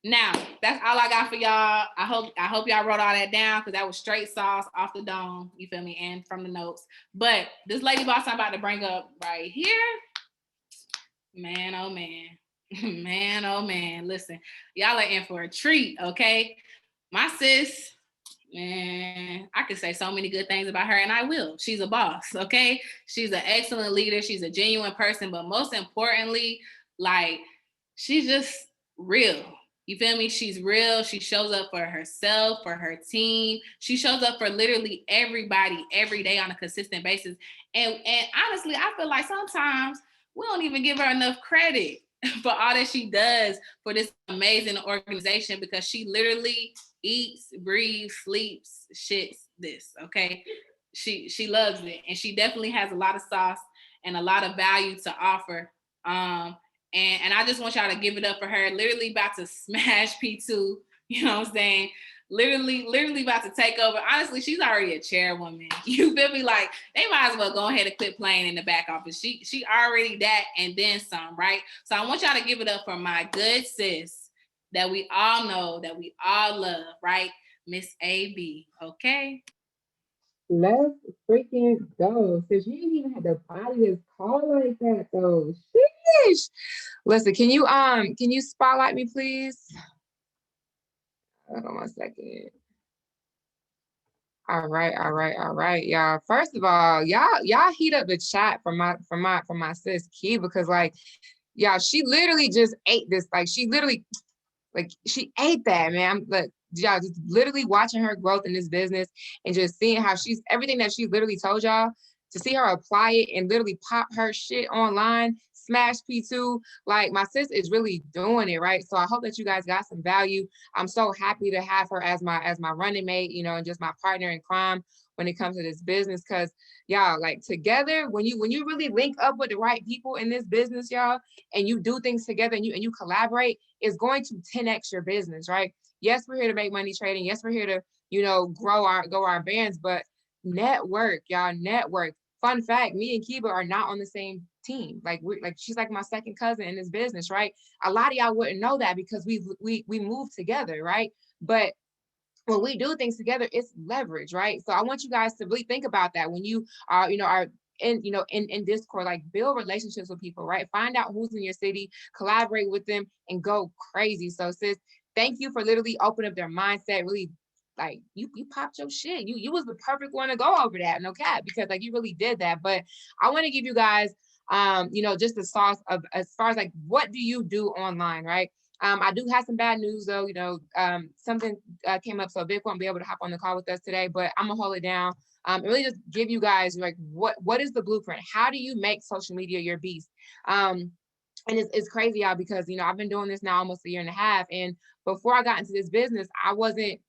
Now, that's all I got for y'all. I hope y'all wrote all that down, because that was straight sauce off the dome, you feel me, and from the notes. But this lady boss I'm about to bring up right here, man, oh man, man, oh man, listen, y'all are in for a treat, okay? My sis, man, I could say so many good things about her, and I will. She's a boss, okay? She's an excellent leader. She's a genuine person, but most importantly, like, she's just real. You feel me? She's real. She shows up for herself, for her team. She shows up for literally everybody every day on a consistent basis. And honestly, I feel like sometimes we don't even give her enough credit for all that she does for this amazing organization, because she literally eats, breathes, sleeps, shits this, okay? She loves it, and she definitely has a lot of sauce and a lot of value to offer And I just want y'all to give it up for her. Literally about to smash P2. You know what I'm saying? Literally about to take over. Honestly, she's already a chairwoman. You feel me? Like they might as well go ahead and quit playing in the back office. She already that and then some, right? So I want y'all to give it up for my good sis that we all know, that we all love, right? Miss AB. Okay. Let's freaking go. Since you didn't even have to body this call like that though. Sheesh. Listen, can you spotlight me, please? Hold on one second. All right, y'all. First of all, y'all heat up the chat for my sis Key, because like y'all, she literally just ate this. Like she literally, like she ate that, man. I'm like, y'all, just literally watching her growth in this business and just seeing how she's everything that she literally told y'all, to see her apply it and literally pop her shit online, smash P2. Like my sis is really doing it, right? So I hope that you guys got some value. I'm so happy to have her as my running mate, you know, and just my partner in crime when it comes to this business. Cause y'all, like together, when you really link up with the right people in this business, y'all, and you do things together and you collaborate, is going to 10x your business, right? Yes, we're here to make money trading. Yes, we're here to, you know, grow our bands, but network, y'all, network. Fun fact, me and Kiba are not on the same team. Like we're like she's like my second cousin in this business, right? A lot of y'all wouldn't know that because we moved together, right? But when we do things together, it's leverage, right? So I want you guys to really think about that when you are, you know, are in, you know, in Discord, like build relationships with people, right? Find out who's in your city, collaborate with them, and go crazy. So sis, thank you for literally opening up their mindset, really like you popped your shit. You was the perfect one to go over that, no cap, because like you really did that. But I want to give you guys you know, just the sauce of as far as like what do you do online, right? I do have some bad news though. You know, something came up, so Vic won't be able to hop on the call with us today. But I'm gonna hold it down. And really just give you guys like what is the blueprint? How do you make social media your beast? And it's crazy, y'all, because you know I've been doing this now almost a year and a half, and before I got into this business, I wasn't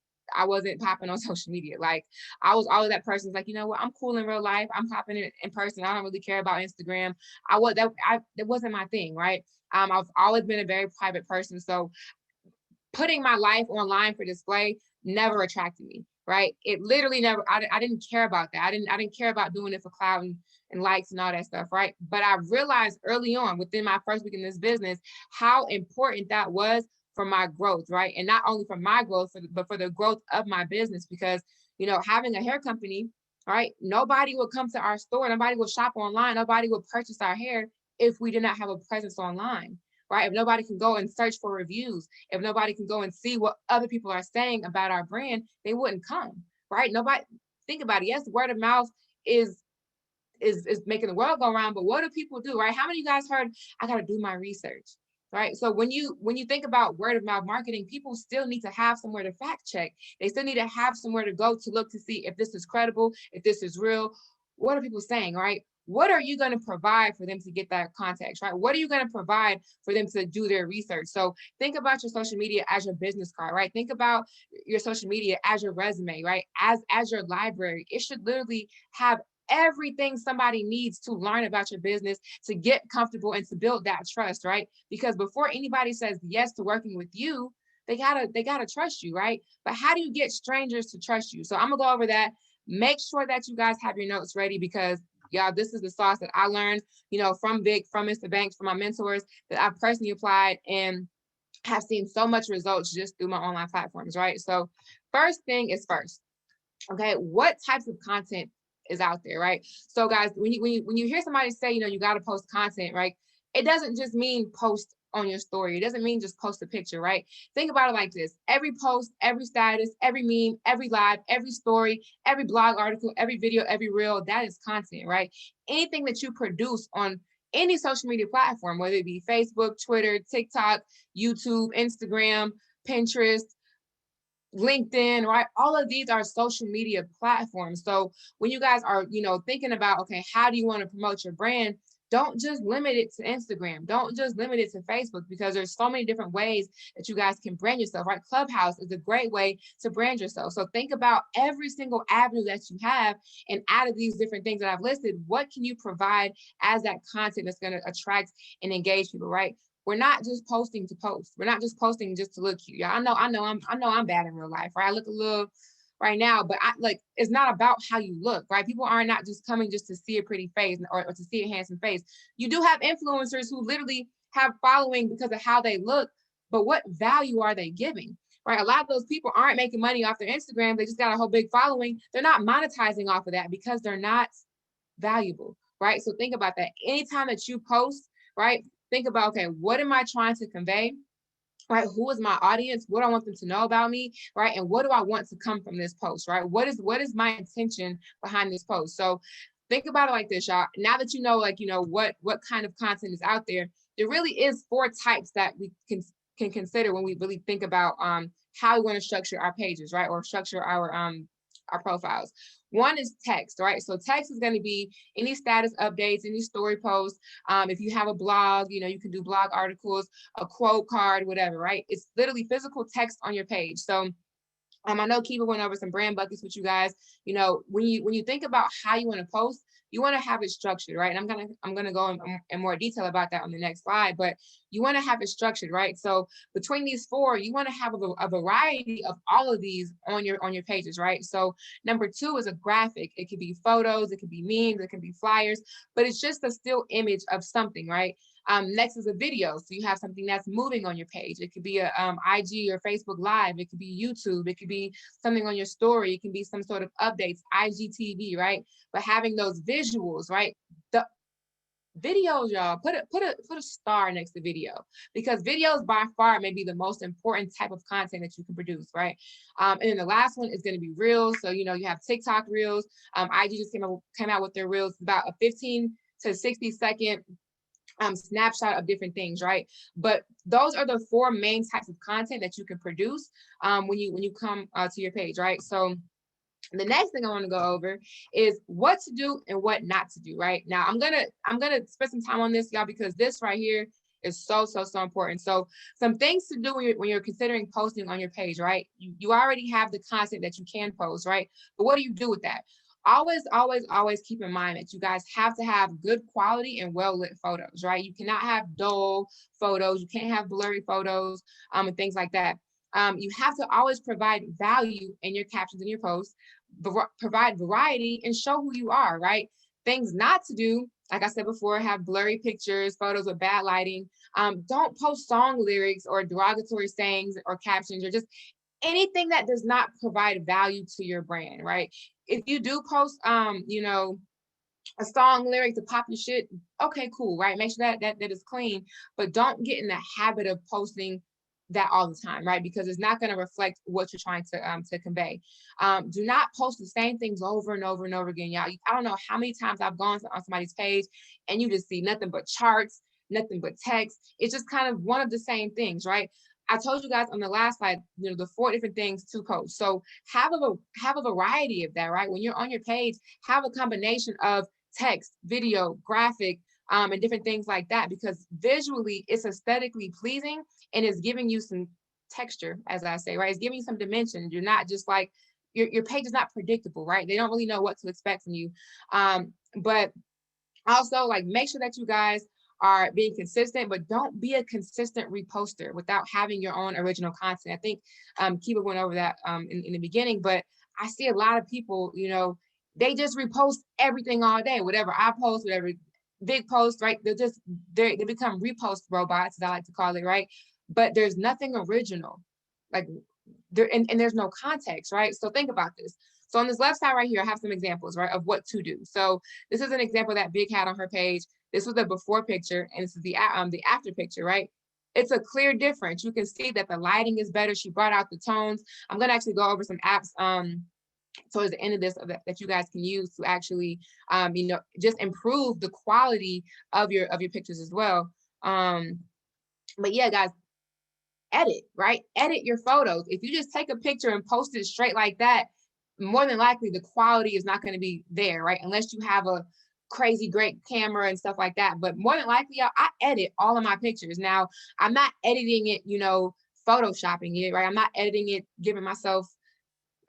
popping on social media. Like I was always that person like, you know what, I'm cool in real life. I'm popping it in person. I don't really care about Instagram. That wasn't my thing, right? I've always been a very private person. So putting my life online for display never attracted me, right? It literally never, I didn't care about that. I didn't care about doing it for clout and likes and all that stuff, right? But I realized early on within my first week in this business, how important that was for my growth, right? And not only for my growth, but for the growth of my business, because, you know, having a hair company, right? Nobody would come to our store. Nobody would shop online. Nobody would purchase our hair if we did not have a presence online, right? If nobody can go and search for reviews, if nobody can go and see what other people are saying about our brand, they wouldn't come, right? Nobody, think about it. Yes, word of mouth is is making the world go around, but what do people do, right? How many of you guys heard, I got to do my research, right? So when you think about word of mouth marketing, people still need to have somewhere to fact check. They still need to have somewhere to go to look to see if this is credible, if this is real. What are people saying, right? What are you going to provide for them to get that context, right? What are you going to provide for them to do their research? So think about your social media as your business card, right? Think about your social media as your resume, right? As your library. It should literally have everything somebody needs to learn about your business, to get comfortable and to build that trust, right? Because before anybody says yes to working with you, they gotta trust you, right? But how do you get strangers to trust you? So I'm gonna go over that. Make sure that you guys have your notes ready, because y'all, this is the sauce that I learned, you know, from Vic, from Mr. Banks, from my mentors, that I've personally applied and have seen so much results just through my online platforms, right? So first thing is first. Okay, what types of content is out there, right? So guys, when you hear somebody say, you know, you got to post content, right? It doesn't just mean post on your story. It doesn't mean just post a picture, right? Think about it like this. Every post, every status, every meme, every live, every story, every blog article, every video, every reel, that is content, right? Anything that you produce on any social media platform, whether it be Facebook, Twitter, TikTok, YouTube, Instagram, Pinterest, LinkedIn, right? All of these are social media platforms. So when you guys are, you know, thinking about, okay, how do you want to promote your brand? Don't just limit it to Instagram. Don't just limit it to Facebook, because there's so many different ways that you guys can brand yourself, right? Clubhouse is a great way to brand yourself. So think about every single avenue that you have, and out of these different things that I've listed, what can you provide as that content that's going to attract and engage people, right? We're not just posting to post. We're not just posting just to look cute. Yeah, I know I'm bad in real life, right? I look a little right now, but I like, it's not about how you look, right? People are not just coming just to see a pretty face or to see a handsome face. You do have influencers who literally have following because of how they look, but what value are they giving? Right? A lot of those people aren't making money off their Instagram. They just got a whole big following. They're not monetizing off of that because they're not valuable, right? So think about that. Anytime that you post, right? Think about, okay, what am I trying to convey? Right? Who is my audience? What do I want them to know about me? Right? And what do I want to come from this post? Right? What is my intention behind this post? So think about it like this, y'all. Now that you know, like, what kind of content is out there, there really is 4 types that we can consider when we really think about how we want to structure our pages, right? Or structure our profiles. One is text, right? So text is going to be any status updates, any story posts. If you have a blog, you can do blog articles, a quote card, whatever, right? It's literally physical text on your page. So I know Kiva went over some brand buckets with you guys. When you think about how you want to post, you want to have it structured, right? And I'm gonna go in more detail about that on the next slide. But you want to have it structured, right? So between these 4, you want to have a variety of all of these on your pages, right? So number 2 is a graphic. It could be photos, it could be memes, it can be flyers, but it's just a still image of something, right? Next is a video. So you have something that's moving on your page. It could be a IG or Facebook Live. It could be YouTube. It could be something on your story. It can be some sort of updates, IGTV, right? But having those visuals, right? The videos, y'all, put a star next to video, because videos by far may be the most important type of content that you can produce, right? And then the last one is going to be reels. So you have TikTok reels. IG just came out with their reels, about a 15 to 60-second snapshot of different things, right? But those are the 4 main types of content that you can produce when you come to your page, right? So the next thing I want to go over is what to do and what not to do, right? Now I'm gonna spend some time on this, y'all, because this right here is so important. So some things to do when you're considering posting on your page, right? You already have the content that you can post, right? But what do you do with that? Always keep in mind that you guys have to have good quality and well-lit photos, right? You cannot have dull photos. You can't have blurry photos and things like that. You have to always provide value in your captions and your posts, provide variety, and show who you are, right? Things not to do, like I said before, have blurry pictures, photos with bad lighting. Don't post song lyrics or derogatory sayings or captions, or just anything that does not provide value to your brand, right? If you do post, a song lyric to pop your shit, okay, cool, right? Make sure that is clean, but don't get in the habit of posting that all the time, right? Because it's not going to reflect what you're trying to convey. Do not post the same things over and over and over again, y'all. I don't know how many times I've gone on somebody's page and you just see nothing but charts, nothing but text. It's just kind of one of the same things, right? I told you guys on the last slide, the 4 different things to post. So have a variety of that, right? When you're on your page, have a combination of text, video, graphic, and different things like that, because visually it's aesthetically pleasing and it's giving you some texture, as I say, right? It's giving you some dimension. You're not just like, your page is not predictable, right? They don't really know what to expect from you. But also, like, make sure that you guys are being consistent, but don't be a consistent reposter without having your own original content. I think Kiva went over that in the beginning, but I see a lot of people, they just repost everything all day, whatever I post, whatever big post, right? They become repost robots, as I like to call it, right? But there's nothing original, like and there's no context, right? So think about this. So on this left side right here, I have some examples, right, of what to do. So this is an example that Big had on her page. This was the before picture, and this is the after picture, right? It's a clear difference. You can see that the lighting is better. She brought out the tones. I'm gonna actually go over some apps towards the end of this that you guys can use to actually just improve the quality of your pictures as well. But yeah, guys, edit, right? Edit your photos. If you just take a picture and post it straight like that, more than likely the quality is not going to be there, right? Unless you have a crazy great camera and stuff like that. But more than likely, y'all, I edit all of my pictures. Now, I'm not editing it, photoshopping it, right? I'm not editing it, giving myself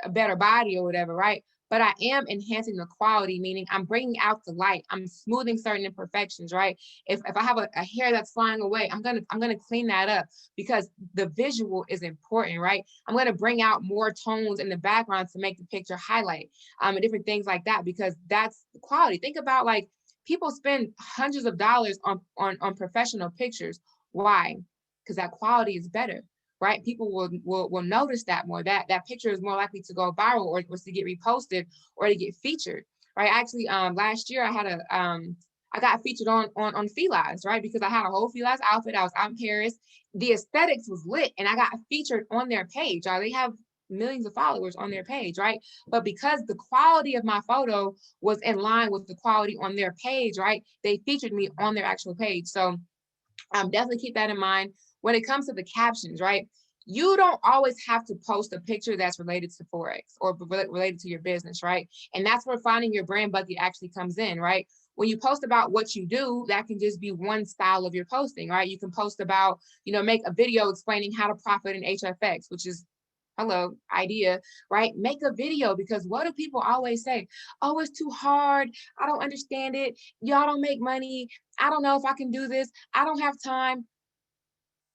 a better body or whatever, right? But I am enhancing the quality, meaning I'm bringing out the light. I'm smoothing certain imperfections, right? If I have a hair that's flying away, I'm gonna clean that up because the visual is important, right? I'm gonna bring out more tones in the background to make the picture highlight, and different things like that because that's the quality. Think about like people spend hundreds of dollars on professional pictures. Why? Because that quality is better, right? People will notice that more. That picture is more likely to go viral or to get reposted or to get featured, right? Actually, last year I got featured on Feli's, right? Because I had a whole Feli's outfit. I was out in Paris. The aesthetics was lit, and I got featured on their page. Right? They have millions of followers on their page, right? But because the quality of my photo was in line with the quality on their page, right? They featured me on their actual page. So definitely keep that in mind. When it comes to the captions, right? You don't always have to post a picture that's related to Forex or related to your business, right? And that's where finding your brand bucket actually comes in, right? When you post about what you do, that can just be one style of your posting, right? You can post about, make a video explaining how to profit in HFX, which is hello idea, right? Make a video because what do people always say? Oh, it's too hard. I don't understand it. Y'all don't make money. I don't know if I can do this. I don't have time.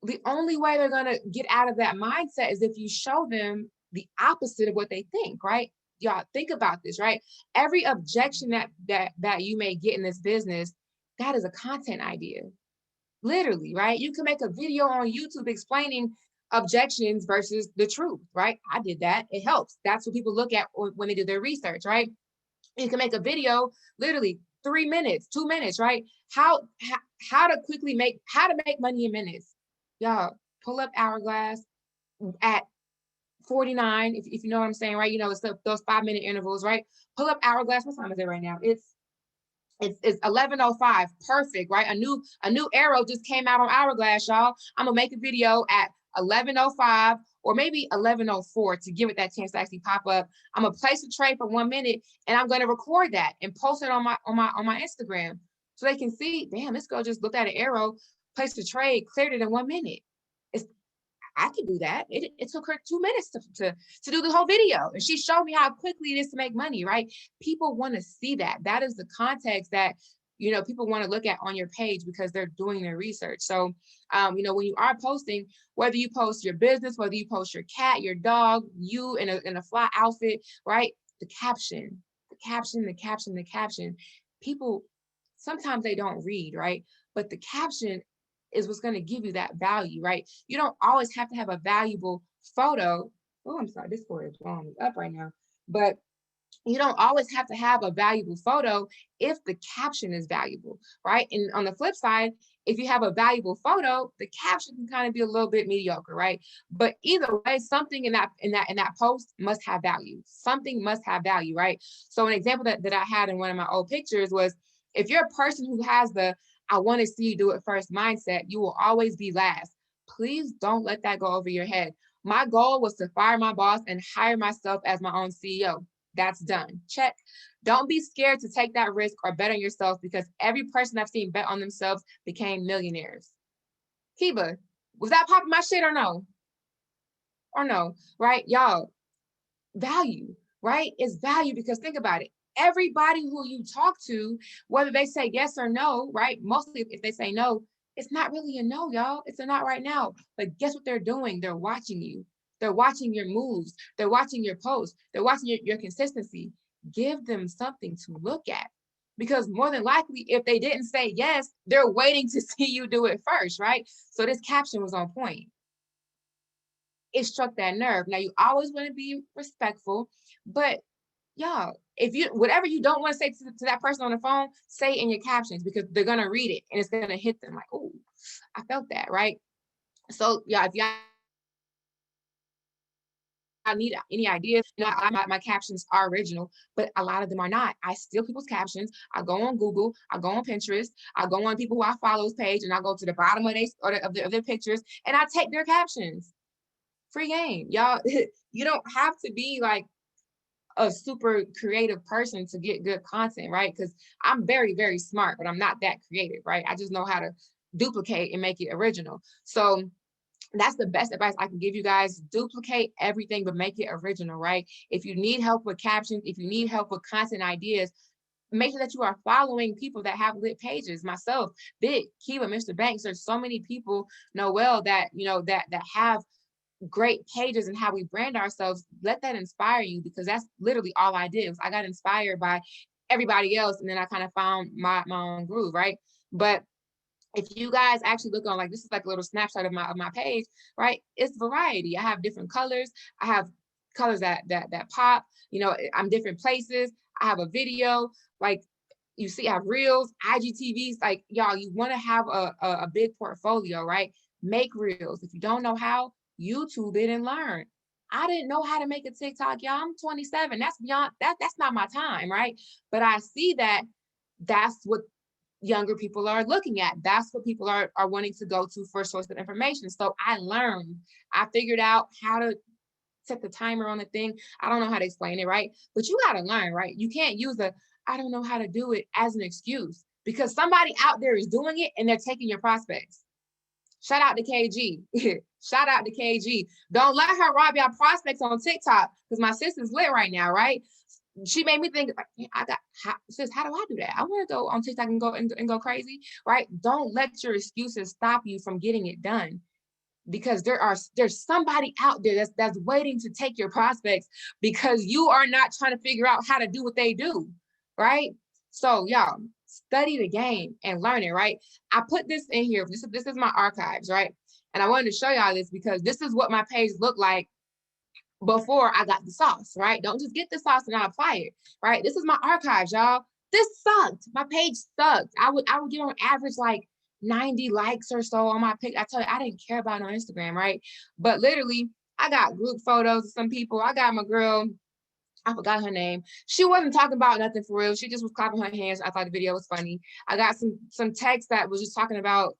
The only way they're going to get out of that mindset is if you show them the opposite of what they think, right? Y'all think about this, right? Every objection that you may get in this business, that is a content idea. Literally, right? You can make a video on YouTube explaining objections versus the truth, right? I did that. It helps. That's what people look at when they do their research, right? You can make a video, literally 3 minutes, 2 minutes, right? How to make money in minutes. Y'all pull up Hourglass at 49, if you know what I'm saying, right? It's those 5 minute intervals, right? Pull up Hourglass. What time is it right now? It's 11:05. Perfect, right? A new arrow just came out on Hourglass, y'all. I'm gonna make a video at 11:05 or maybe 11:04 to give it that chance to actually pop up. I'm gonna place a trade for 1 minute and I'm gonna record that and post it on my Instagram so they can see, damn, this girl just looked at an arrow, placed a trade, cleared it in 1 minute. I could do that. It took her 2 minutes to do the whole video. And she showed me how quickly it is to make money, right? People want to see that. That is the context that, people want to look at on your page because they're doing their research. So, when you are posting, whether you post your business, whether you post your cat, your dog, you in a fly outfit, right? The caption, the caption. People, sometimes they don't read, right? But the caption is what's going to give you that value, right? You don't always have to have a valuable photo. Oh, I'm sorry, Discord is blowing me up right now. But you don't always have to have a valuable photo if the caption is valuable, right? And on the flip side, if you have a valuable photo, the caption can kind of be a little bit mediocre, right? But either way, something in that post must have value. Something must have value, right? So an example that I had in one of my old pictures was, if you're a person who has the I want to see you do it first mindset, you will always be last. Please don't let that go over your head. My goal was to fire my boss and hire myself as my own CEO. That's done. Check. Don't be scared to take that risk or bet on yourself because every person I've seen bet on themselves became millionaires. Kiba, was that popping my shit or no? Or no, right? Y'all, value, right? Is value because think about it. Everybody who you talk to, whether they say yes or no, right? Mostly if they say no, it's not really a no, y'all. It's a not right now. But guess what they're doing? They're watching you. They're watching your moves. They're watching your posts. They're watching your consistency. Give them something to look at. Because more than likely, if they didn't say yes, they're waiting to see you do it first, right? So this caption was on point. It struck that nerve. Now you always want to be respectful, but y'all, if you whatever you don't want to say to that person on the phone, say it in your captions because they're gonna read it and it's gonna hit them like, oh, I felt that, right? So yeah, if y'all need any ideas, my captions are original, but a lot of them are not. I steal people's captions. I go on Google, I go on Pinterest, I go on people who I follow's page, and I go to the bottom of their pictures and I take their captions. Free game, y'all. You don't have to be like a super creative person to get good content, right? Because I'm very, very smart, but I'm not that creative, right? I just know how to duplicate and make it original. So that's the best advice I can give you guys. Duplicate everything, but make it original, right? If you need help with captions, if you need help with content ideas, make sure that you are following people that have lit pages. Myself, Big, Kiva, Mr. Banks, there's so many people, Noel, that, that have great pages and how we brand ourselves. Let that inspire you, because that's literally all I did. Was I got inspired by everybody else, and then I kind of found my own groove, right? But if you guys actually look on, like, this is like a little snapshot of my page, right? It's variety. I have different colors. I have colors that pop. I'm different places. I have a video. Like, you see, I have reels, IGTVs. Like, y'all, you want to have a big portfolio, right? Make reels. If you don't know how, YouTube it and learn. I didn't know how to make a TikTok, y'all. I'm 27. That's beyond that. That's not my time, right? But I see that that's what younger people are looking at. That's what people are wanting to go to for a source of information. So I learned, I figured out how to set the timer on the thing. I don't know how to explain it, right? But you got to learn, right? You can't use I don't know how to do it as an excuse, because somebody out there is doing it and they're taking your prospects. Shout out to KG. Shout out to KG. Don't let her rob your prospects on TikTok, because my sister's lit right now, right? She made me think, sis, how do I do that? I want to go on TikTok and go crazy, right? Don't let your excuses stop you from getting it done, because there's somebody out there that's waiting to take your prospects, because you are not trying to figure out how to do what they do, right? So y'all, study the game and learn it, right? I put this in here. This is my archives, right? And I wanted to show y'all this because this is what my page looked like before I got the sauce, right? Don't just get the sauce and not apply it, right? This is my archives, y'all. This sucked. My page sucked. I would get on average like 90 likes or so on my page. I tell you, I didn't care about it on Instagram, right? But literally, I got group photos of some people. I got my girl, I forgot her name. She wasn't talking about nothing for real. She just was clapping her hands. I thought the video was funny. I got some text that was just talking about,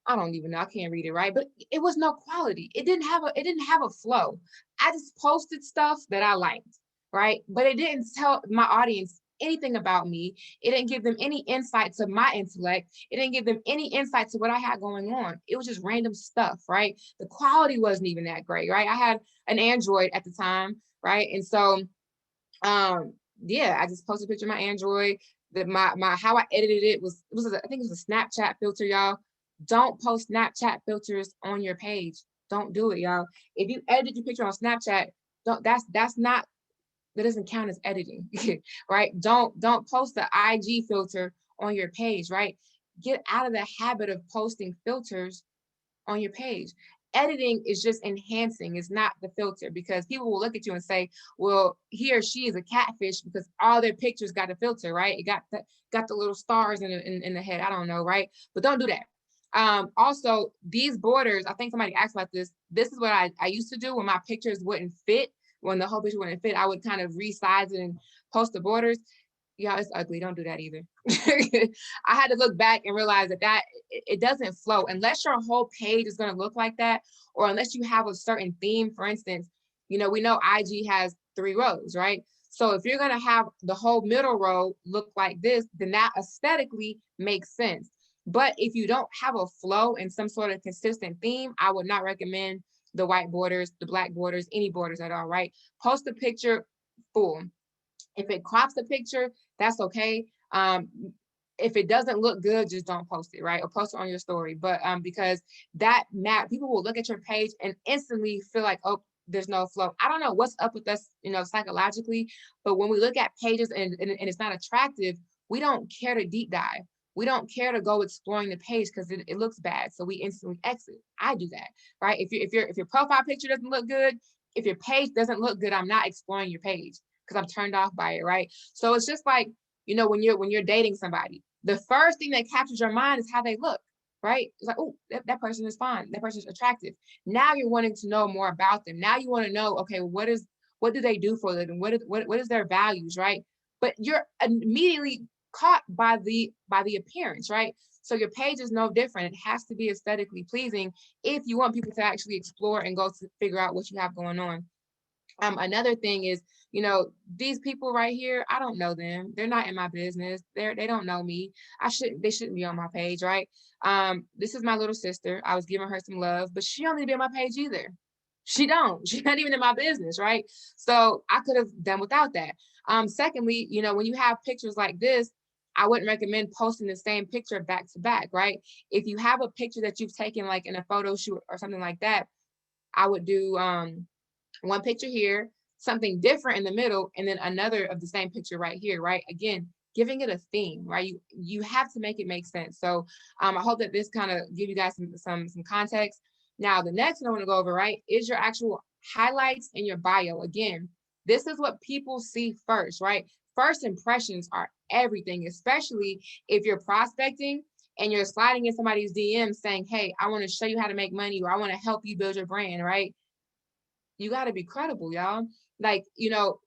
I don't even know. I can't read it right, but it was no quality. It didn't have a flow. I just posted stuff that I liked, right? But it didn't tell my audience anything about me. It didn't give them any insight to my intellect. It didn't give them any insight to what I had going on. It was just random stuff, right? The quality wasn't even that great, right? I had an Android at the time, right? And so yeah, I just posted a picture of my Android. That my how I edited it was I think it was a Snapchat filter, y'all. Don't post Snapchat filters on your page. Don't do it, y'all. If you edit your picture on Snapchat, that's not, that doesn't count as editing, right? Don't post the IG filter on your page, right? Get out of the habit of posting filters on your page. Editing is just enhancing, it's not the filter, because people will look at you and say, well, he or she is a catfish because all their pictures got a filter, right? It got the little stars in the head. I don't know, right? But don't do that. Also, these borders, I think somebody asked about this. This is what I used to do when my pictures wouldn't fit, when the whole picture wouldn't fit, I would kind of resize it and post the borders. Yeah, it's ugly. Don't do that either. I had to look back and realize that it doesn't flow unless your whole page is going to look like that, or unless you have a certain theme. For instance, we know IG has 3 rows, right? So if you're going to have the whole middle row look like this, then that aesthetically makes sense. But if you don't have a flow and some sort of consistent theme, I would not recommend the white borders, the black borders, any borders at all, right? Post a picture full. If it crops the picture, that's okay. If it doesn't look good, just don't post it, right? Or post it on your story. But because people will look at your page and instantly feel like, oh, there's no flow. I don't know what's up with us, psychologically, but when we look at pages and it's not attractive, we don't care to deep dive. We don't care to go exploring the page because it looks bad. So we instantly exit. I do that, right? If your profile picture doesn't look good, if your page doesn't look good, I'm not exploring your page because I'm turned off by it, right? So it's just like, when you're dating somebody, the first thing that captures your mind is how they look, right? It's like, oh, that person is fine. That person is attractive. Now you're wanting to know more about them. Now you want to know, okay, what do they do for a living? What is their values, right? But you're immediately caught by the appearance, right? So your page is no different. It has to be aesthetically pleasing if you want people to actually explore and go to figure out what you have going on. Another thing is, these people right here, I don't know them. They're not in my business. They don't know me. They shouldn't be on my page, right? This is my little sister. I was giving her some love, but she don't need to be on my page either. She don't. She's not even in my business, right? So I could have done without that. Secondly, when you have pictures like this, I wouldn't recommend posting the same picture back to back, right? If you have a picture that you've taken like in a photo shoot or something like that, I would do one picture here, something different in the middle, and then another of the same picture right here, right? Again, giving it a theme, right? You have to make it make sense. So I hope that this kind of give you guys some context. Now, the next one I want to go over, right, is your actual highlights in your bio. Again, this is what people see first, right? First impressions are everything, especially if you're prospecting and you're sliding in somebody's DM saying, hey, I want to show you how to make money, or I want to help you build your brand, right? You got to be credible, y'all. Like,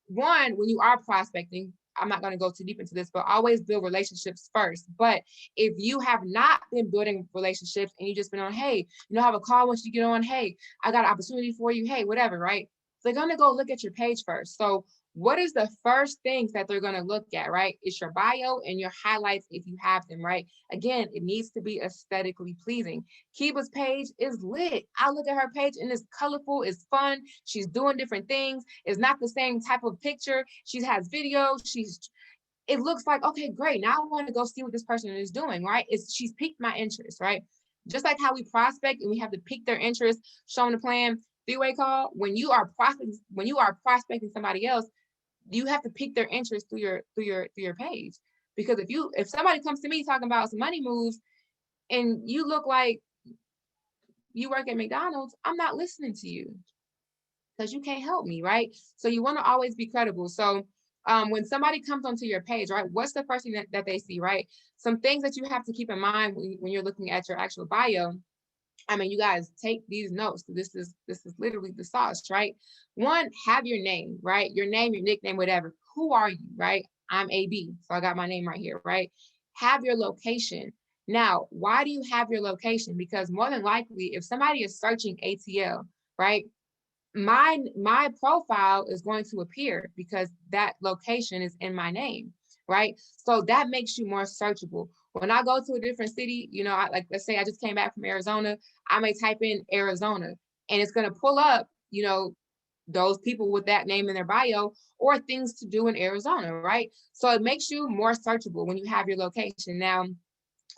one, when you are prospecting, I'm not going to go too deep into this, but always build relationships first. But if you have not been building relationships and you just been on, hey, have a call once you get on, hey, I got an opportunity for you, hey, whatever, right? They're going to go look at your page first. So what is the first things that they're going to look at, right? It's your bio and your highlights if you have them, right? Again, it needs to be aesthetically pleasing. Kiba's page is lit. I look at her page and it's colorful, it's fun. She's doing different things. It's not the same type of picture. She has videos. It looks like, okay, great. Now I want to go see what this person is doing, right? She's piqued my interest, right? Just like how we prospect and we have to pique their interest, showing the plan, three-way call. When you are prospecting somebody else, you have to pique their interest through your page. Because if somebody comes to me talking about some money moves and you look like you work at McDonald's, I'm not listening to you because you can't help me, right? So you want to always be credible. So when somebody comes onto your page, right, what's the first thing that they see, right? Some things that you have to keep in mind when you're looking at your actual bio. I mean, you guys take these notes. This is literally the sauce, right? One, have your name, right? Your name, your nickname, whatever. Who are you, right? I'm AB, so I got my name right here, right? Have your location. Now, why do you have your location? Because more than likely, if somebody is searching ATL, right, my profile is going to appear because that location is in my name, right? So that makes you more searchable. When I go to a different city, like let's say I just came back from Arizona, I may type in Arizona and it's going to pull up, those people with that name in their bio or things to do in Arizona, right? So it makes you more searchable when you have your location. Now,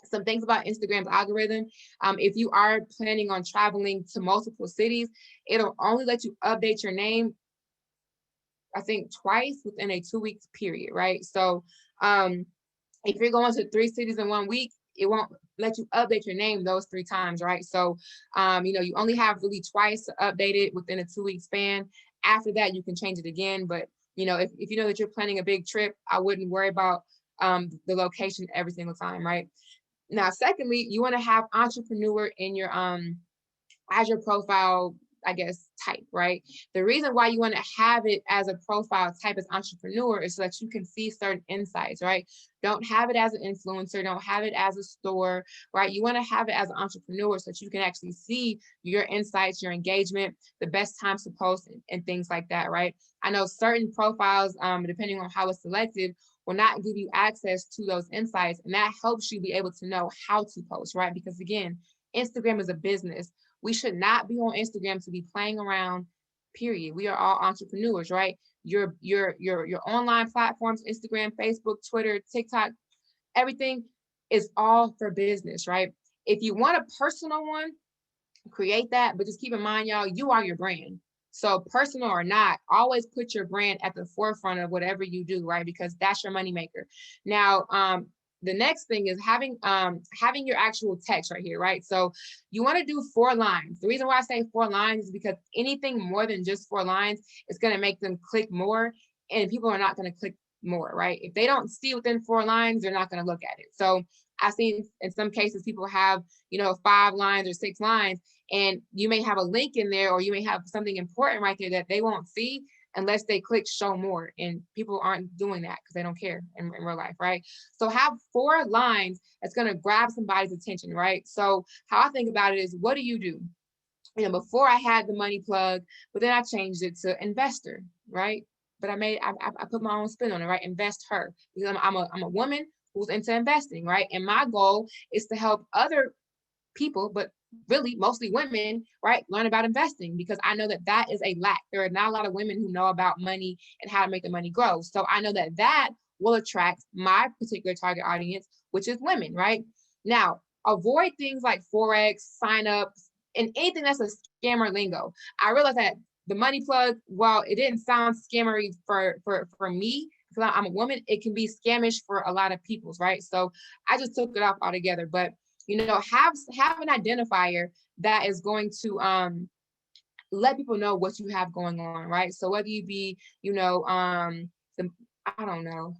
some things about Instagram's algorithm. If you are planning on traveling to multiple cities, it'll only let you update your name, I think, twice within a 2 week period, right? So if you're going to 3 cities in 1 week, it won't let you update your name those 3 times, right? So, you only have really twice to update it within a 2 week span. After that, you can change it again. But, if you know that you're planning a big trip, I wouldn't worry about the location every single time, right? Now, secondly, you want to have entrepreneur in your as your profile, I guess, type, right? The reason why you want to have it as a profile type as entrepreneur is so that you can see certain insights, right? Don't have it as an influencer, don't have it as a store, right? You want to have it as an entrepreneur so that you can actually see your insights, your engagement, the best times to post and things like that, right? I know certain profiles, depending on how it's selected, will not give you access to those insights. And that helps you be able to know how to post, right? Because again, Instagram is a business. We should not be on Instagram to be playing around, period. We are all entrepreneurs, right? Your online platforms, Instagram, Facebook, Twitter, TikTok, everything is all for business, right? If you want a personal one, create that, but just keep in mind, y'all, you are your brand. So personal or not, always put your brand at the forefront of whatever you do, right? Because that's your moneymaker. Now, the next thing is having your actual text right here, right? So you want to do 4 lines. The reason why I say 4 lines is because anything more than just 4 lines is going to make them click more, and people are not going to click more, right? If they don't see within 4 lines, they're not going to look at it. So I've seen in some cases people have 5 lines or 6 lines, and you may have a link in there, or you may have something important right there that they won't see unless they click show more, and people aren't doing that because they don't care in real life, right? So have 4 lines that's going to grab somebody's attention, right? So how I think about it is, what do? Before I had the money plug, but then I changed it to investor, right? But I put my own spin on it, right? Invest her, because I'm a woman who's into investing, right? And my goal is to help other people, but really mostly women, right, learn about investing, because I know that that is a lack. There are not a lot of women who know about money and how to make the money grow. So I know that that will attract my particular target audience, which is women, right? Now, avoid things like Forex, sign ups, and anything that's a scammer lingo. I realize that the money plug, while it didn't sound scammery for me, because I'm a woman, it can be scamish for a lot of people's, right? So I just took it off altogether. But have an identifier that is going to let people know what you have going on, right? So whether you be, the, I don't know,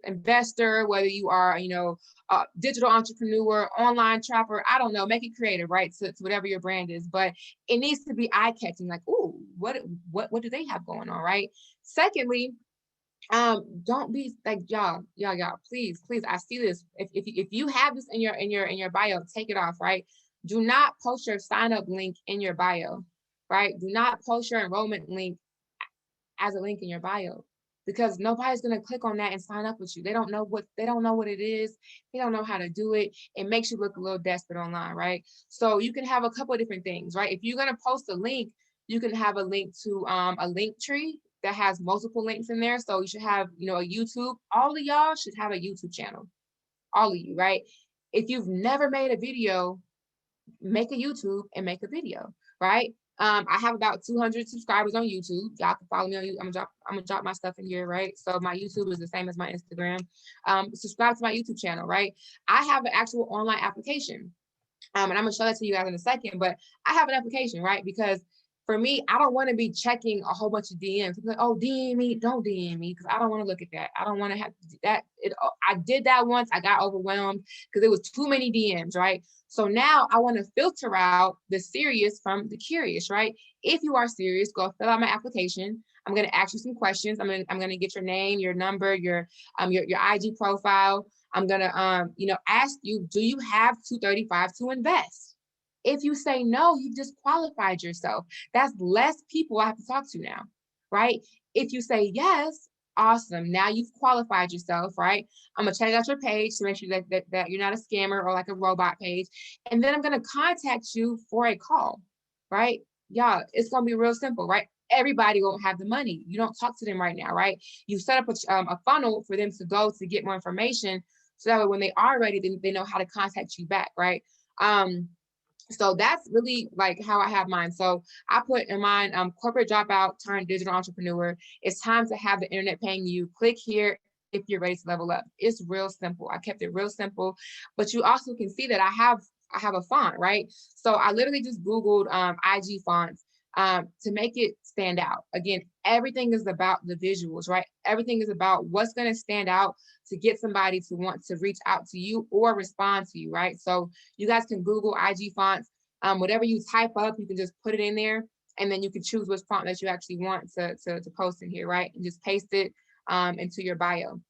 investor, whether you are, a digital entrepreneur, online trapper, I don't know, make it creative, right? To whatever your brand is, but it needs to be eye catching, like, ooh, what do they have going on, right? Secondly, don't be like, y'all, please, I see this. If you have this in your bio, take it off, right? Do not post your sign up link in your bio, right? Do not post your enrollment link as a link in your bio, because nobody's going to click on that and sign up with you. They don't know what it is. They don't know how to do it. It makes you look a little desperate online, right? So you can have a couple of different things, right? If you're going to post a link, you can have a link to a link tree that has multiple links in there. So you should have, a YouTube. All of y'all should have a YouTube channel. All of you, right? If you've never made a video, make a YouTube and make a video, right? I have about 200 subscribers on YouTube. Y'all can follow me on YouTube. I'm gonna drop my stuff in here, right? So my YouTube is the same as my Instagram. Subscribe to my YouTube channel, right? I have an actual online application. And I'm gonna show that to you guys in a second, but I have an application, right? Because for me, I don't want to be checking a whole bunch of DMs. Like, oh, DM me, don't DM me, because I don't want to look at that. I don't want to have to do that. I did that once. I got overwhelmed because it was too many DMs, right? So now I want to filter out the serious from the curious, right? If you are serious, go fill out my application. I'm gonna ask you some questions. I'm gonna get your name, your number, your IG profile. I'm gonna ask you, do you have 235 to invest? If you say no, you disqualified yourself. That's less people I have to talk to now, right? If you say yes, awesome. Now you've qualified yourself, right? I'm gonna check out your page to make sure that you're not a scammer or like a robot page. And then I'm gonna contact you for a call, right? Y'all, it's gonna be real simple, right? Everybody won't have the money. You don't talk to them right now, right? You set up a funnel for them to go to get more information, so that way when they are ready, they know how to contact you back, right? So that's really like how I have mine. So I put in mine, corporate dropout turned digital entrepreneur. It's time to have the internet paying you. Click here if you're ready to level up. It's real simple. I kept it real simple, but you also can see that I have a font, right? So I literally just Googled IG fonts to make it stand out. Again, everything is about the visuals, right? Everything is about what's going to stand out to get somebody to want to reach out to you or respond to you, right? So you guys can Google IG fonts. Whatever you type up, you can just put it in there, and then you can choose which font that you actually want to post in here, right? And just paste it into your bio.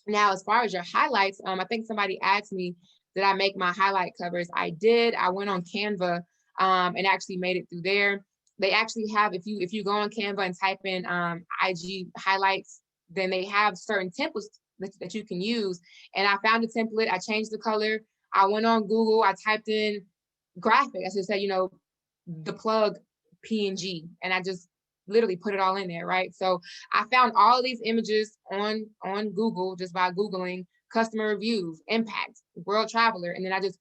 Now, as far as your highlights, I think somebody asked me, did I make my highlight covers? I did. I went on Canva and actually made it through there. They actually have, if you go on Canva and type in IG highlights, then they have certain templates that you can use. And I found a template. I changed the color. I went on Google. I typed in graphic. I just said, the plug PNG, and I just literally put it all in there, right? So I found all of these images on Google just by Googling customer reviews, impact, world traveler, and then I just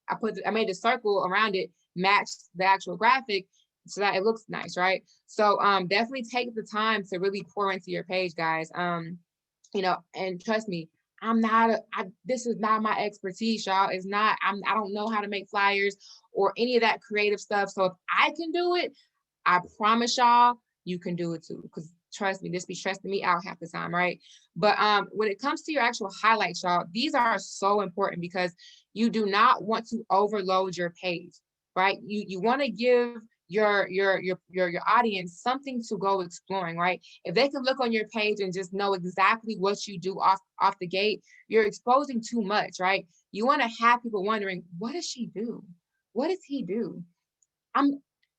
I made a circle around it, matched the actual graphic so that it looks nice, right? So definitely take the time to really pour into your page, guys. And trust me, this is not my expertise, y'all. It's not, I don't know how to make flyers or any of that creative stuff. So if I can do it, I promise y'all, you can do it too. Because trust me, this be stressing me out half the time, right? But when it comes to your actual highlights, y'all, these are so important because you do not want to overload your page, right? You want to give your audience something to go exploring, right? If they can look on your page and just know exactly what you do off the gate, you're exposing too much, right? You want to have people wondering, what does she do? What does he do?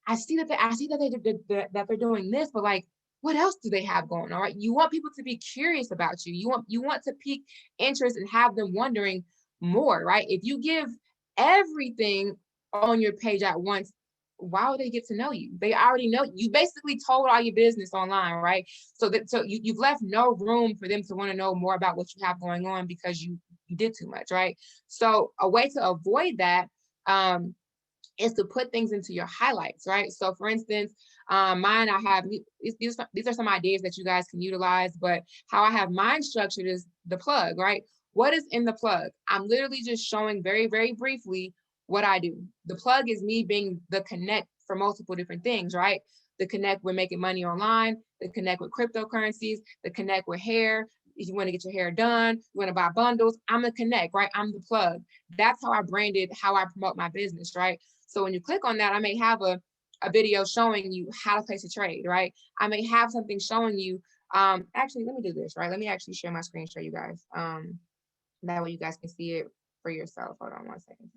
I see that that they're doing this, but like, what else do they have going on, right? You want people to be curious about you. You want to pique interest and have them wondering more, right? If you give everything on your page at once, why would they get to know you? They already know you. Basically told all your business online, right? So you've left no room for them to want to know more about what you have going on because you did too much, right? So a way to avoid that, is to put things into your highlights, right? So for instance, mine, I have, these are some ideas that you guys can utilize, but how I have mine structured is the plug, right? What is in the plug? I'm literally just showing very, very briefly what I do. The plug is me being the connect for multiple different things, right? The connect with making money online, the connect with cryptocurrencies, the connect with hair. If you want to get your hair done, you want to buy bundles, I'm the connect, right? I'm the plug. That's how I branded how I promote my business, right? So when you click on that, I may have a video showing you how to place a trade, right? I may have something showing you, actually, let me do this, right? Let me actually share my screen, show you guys. That way you guys can see it for yourself. Hold on one second.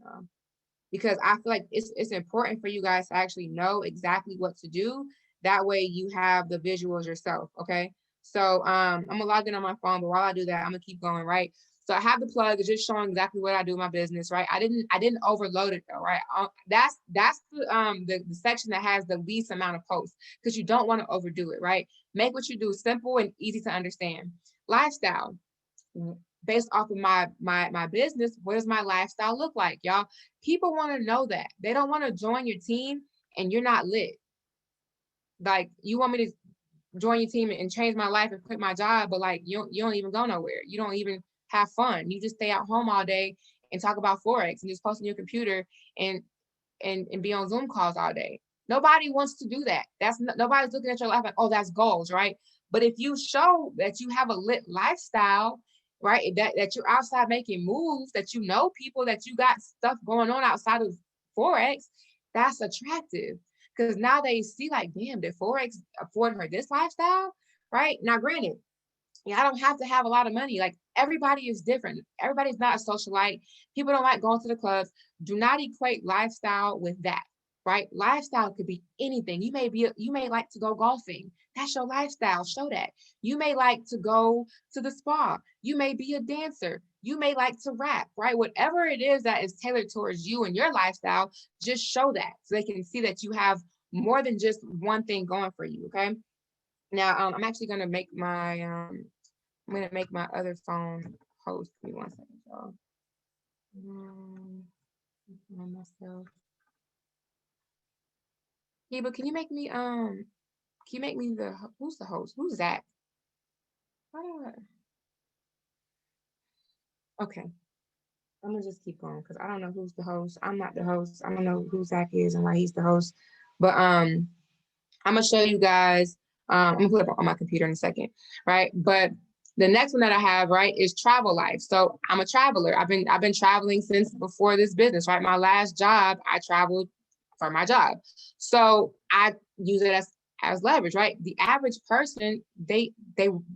Because I feel like it's important for you guys to actually know exactly what to do. That way you have the visuals yourself, okay? So I'm gonna log in on my phone, but while I do that, I'm gonna keep going, right? So I have the plug, it's just showing exactly what I do in my business, right? I didn't overload it though, right? That's the section that has the least amount of posts because you don't want to overdo it, right? Make what you do simple and easy to understand. Lifestyle, based off of my business, what does my lifestyle look like, y'all? People want to know that. They don't want to join your team and you're not lit. Like, you want me to join your team and change my life and quit my job, but like you don't even go nowhere. You don't even have fun. You just stay at home all day and talk about Forex and just post on your computer and be on Zoom calls all day. Nobody wants to do that. Nobody's looking at your life like, oh, that's goals, right? But if you show that you have a lit lifestyle, right, that you're outside making moves, that you know people, that you got stuff going on outside of Forex, that's attractive. Because now they see like, damn, did Forex afford her this lifestyle, right? Now, granted, I don't have to have a lot of money. Like, everybody is different. Everybody's not a socialite. People don't like going to the clubs. Do not equate lifestyle with that, right? Lifestyle could be anything. You may like to go golfing. That's your lifestyle. Show that. You may like to go to the spa. You may be a dancer. You may like to rap, right? Whatever it is that is tailored towards you and your lifestyle, just show that so they can see that you have more than just one thing going for you. Okay. Now, I'm actually gonna make my I'm gonna make my other phone host. Give me one second, y'all. Myself. Yeah, but can you make me who's the host? Who's Zach? Okay, I'm gonna just keep going because I don't know who's the host. I'm not the host. I don't know who Zach is and why he's the host. But I'm gonna show you guys. I'm gonna put it up on my computer in a second, right? But the next one that I have, right, is travel life. So I'm a traveler. I've been traveling since before this business, right? My last job, I traveled for my job. So I use it as leverage, right? The average person, they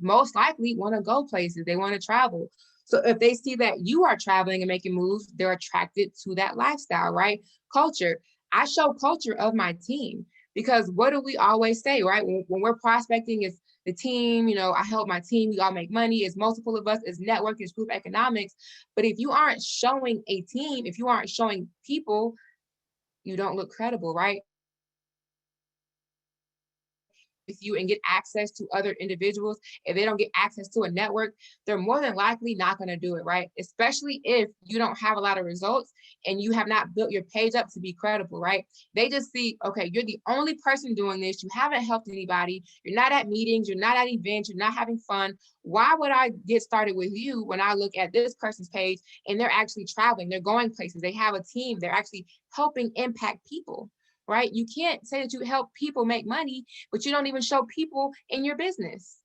most likely want to go places. They want to travel. So if they see that you are traveling and making moves, they're attracted to that lifestyle, right? Culture. I show culture of my team. Because what do we always say, right? When we're prospecting, it's the team, I help my team, we all make money, it's multiple of us, it's network, it's group economics. But if you aren't showing a team, if you aren't showing people, you don't look credible, right? With you and get access to other individuals, if they don't get access to a network, they're more than likely not going to do it, right? Especially if you don't have a lot of results and you have not built your page up to be credible, right? They just see, okay, you're the only person doing this. You haven't helped anybody. You're not at meetings. You're not at events. You're not having fun. Why would I get started with you when I look at this person's page and they're actually traveling? They're going places. They have a team. They're actually helping impact people. Right? You can't say that you help people make money, but you don't even show people in your business.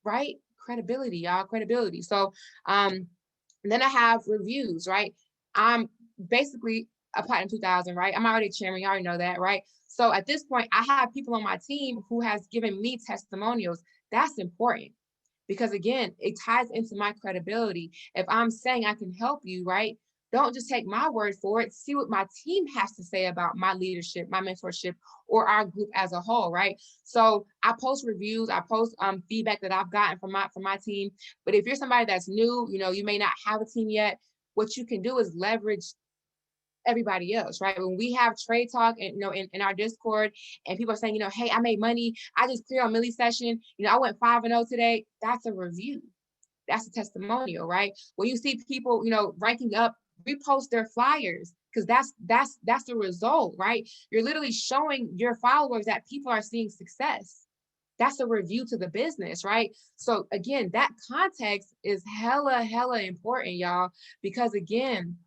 Right? Credibility, y'all, credibility. So then I have reviews, right? I'm basically a Platinum 2000, right? I'm already a chairman, you already know that, right? So at this point, I have people on my team who has given me testimonials. That's important because again, it ties into my credibility. If I'm saying I can help you, right? Don't just take my word for it. See what my team has to say about my leadership, my mentorship, or our group as a whole, right? So I post reviews, I post feedback that I've gotten from my team. But if you're somebody that's new, you may not have a team yet. What you can do is leverage everybody else, right? When we have trade talk and in our Discord, and people are saying, hey, I made money, I just cleared on Millie session, I went 5-0 today. That's a review. That's a testimonial, right? When you see people, ranking up, repost their flyers, because that's the result, right? You're literally showing your followers that people are seeing success. That's a review to the business, right? So again, that context is hella important, y'all, because again,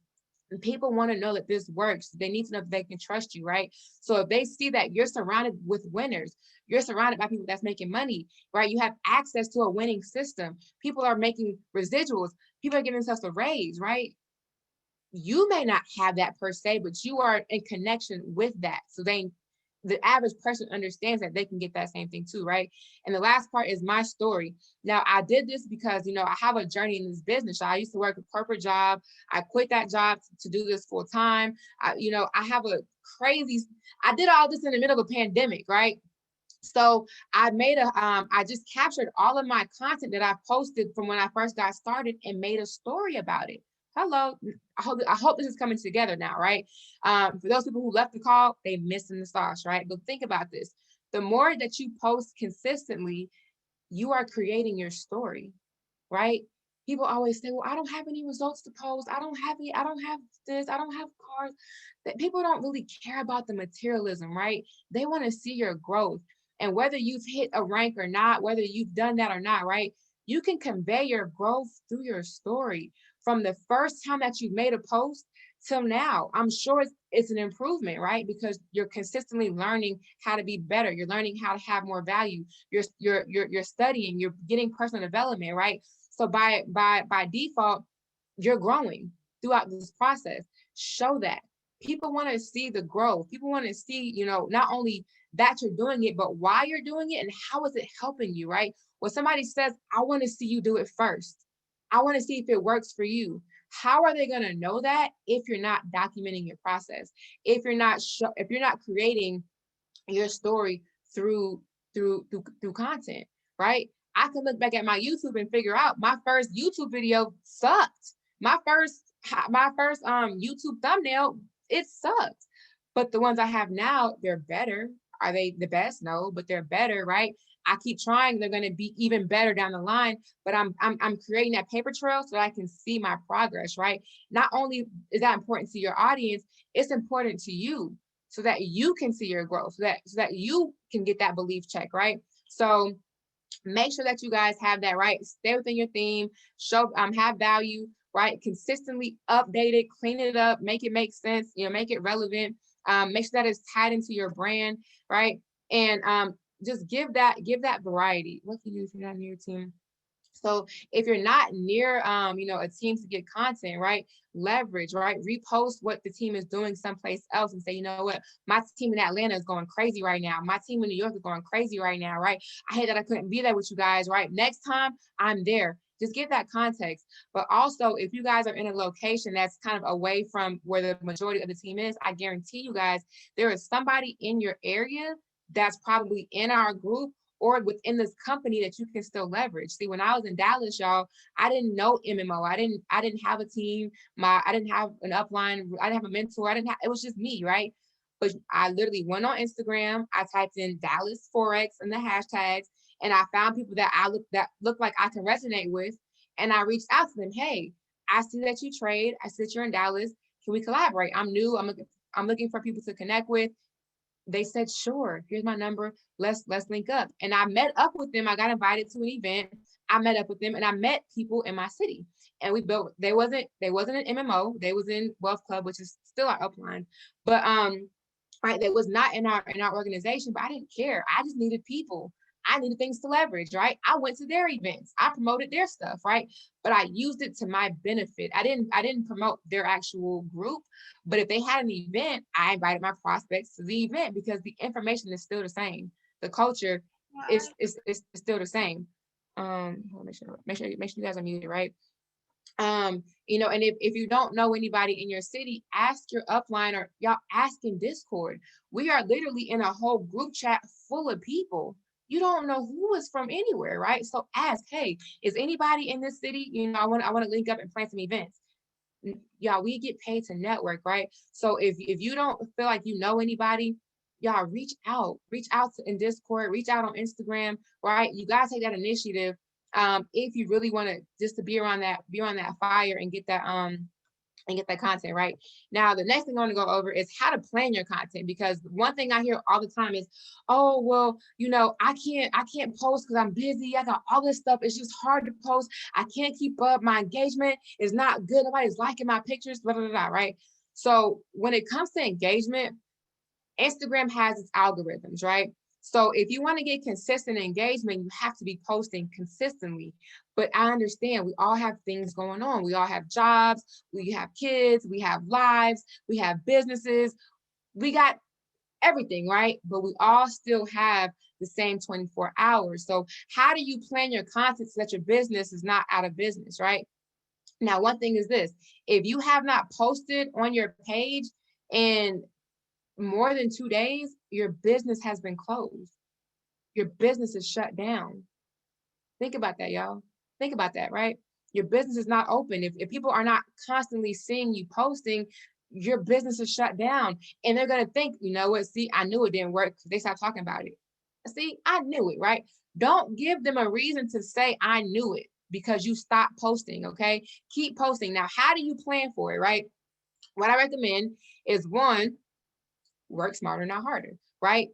people want to know that this works. They need to know that they can trust you, right? So if they see that you're surrounded with winners, you're surrounded by people that's making money, right? You have access to a winning system. People are making residuals. People are giving themselves a raise, right? You may not have that per se, but you are in connection with that. So the average person understands that they can get that same thing too, right? And the last part is my story. Now, I did this because, I have a journey in this business. I used to work a corporate job. I quit that job to do this full time. I have I did all this in the middle of a pandemic, right? So I just captured all of my content that I posted from when I first got started and made a story about it. Hello, I hope this is coming together now, right? For those people who left the call, they missing the sauce, right? But think about this: the more that you post consistently, you are creating your story, right? People always say, well, I don't have any results to post. I don't have this, I don't have cars. That people don't really care about the materialism, right? They want to see your growth. And whether you've hit a rank or not, whether you've done that or not, right? You can convey your growth through your story from the first time that you made a post till now. I'm sure it's an improvement, right? Because you're consistently learning how to be better. You're learning how to have more value. You're studying. You're getting personal development, right? So by default, you're growing throughout this process. Show that. People want to see the growth. People want to see, not only that you're doing it, but why you're doing it and how is it helping you, right? When somebody says, I want to see you do it first, I want to see if it works for you. How are they going to know that if you're not documenting your process? If you're not creating your story through content, right? I can look back at my YouTube and figure out my first YouTube video sucked. My first YouTube thumbnail, it sucked. But the ones I have now, they're better. Are they the best? No, but they're better, right? I keep trying, they're going to be even better down the line, but I'm creating that paper trail so that I can see my progress, right? Not only is that important to your audience, it's important to you so that you can see your growth, so that you can get that belief check, right? So make sure that you guys have that, right? Stay within your theme, have value, right? Consistently update it, clean it up, make it make sense, make it relevant, make sure that it's tied into your brand, right? And just give that variety. What can you do if you're not near your team? So if you're not near, a team to get content, right? Leverage, right? Repost what the team is doing someplace else and say, you know what? My team in Atlanta is going crazy right now. My team in New York is going crazy right now, right? I hate that I couldn't be there with you guys, right? Next time I'm there. Just give that context. But also, if you guys are in a location that's kind of away from where the majority of the team is, I guarantee you guys, there is somebody in your area that's probably in our group or within this company that you can still leverage. See, when I was in Dallas, y'all, I didn't know MMO. I didn't have a team. I didn't have an upline. I didn't have a mentor. It was just me, right? But I literally went on Instagram. I typed in Dallas Forex and the hashtags, and I found people that look like I can resonate with. And I reached out to them. Hey, I see that you trade. I see that you're in Dallas. Can we collaborate? I'm new. I'm looking for people to connect with. They said, sure, here's my number. Let's link up. And I met up with them. I got invited to an event. I met up with them and I met people in my city. And we built, they wasn't an MMO. They was in Wealth Club, which is still our upline. But right, they was not in our organization, but I didn't care. I just needed people. I needed things to leverage, right? I went to their events. I promoted their stuff, right? But I used it to my benefit. I didn't promote their actual group, but if they had an event, I invited my prospects to the event because the information is still the same. The culture is still the same. Make sure you guys are muted, right? You know, and if you don't know anybody in your city, ask your upline, or y'all ask in Discord. We are literally in a whole group chat full of people. You don't know who is from anywhere, right? So ask, hey, is anybody in this city? You know, I want to link up and plan some events. Y'all, we get paid to network, right? So if you don't feel like you know anybody, y'all reach out to in Discord, reach out on Instagram, right? You guys take that initiative. If you really want to just to be around that fire and get that content right. Now, the next thing I want to go over is how to plan your content, because one thing I hear all the time is, oh, well, you know, I can't post because I'm busy. I got all this stuff. It's just hard to post. I can't keep up. My engagement is not good. Nobody's liking my pictures, blah, blah, blah, blah, right? So when it comes to engagement, Instagram has its algorithms, right? So if you want to get consistent engagement, you have to be posting consistently. But I understand we all have things going on. We all have jobs, we have kids, we have lives, we have businesses, we got everything, right? But we all still have the same 24 hours. So how do you plan your content so that your business is not out of business, right? Now, one thing is this: if you have not posted on your page in more than 2 days, your business has been closed. Your business is shut down. Think about that, y'all. Think about that, right? Your business is not open. If people are not constantly seeing you posting, your business is shut down. And they're going to think, you know what? See, I knew it didn't work because they stopped talking about it. See, I knew it, right? Don't give them a reason to say, I knew it, because you stopped posting, okay? Keep posting. Now, how do you plan for it, right? What I recommend is, one, work smarter, not harder, right?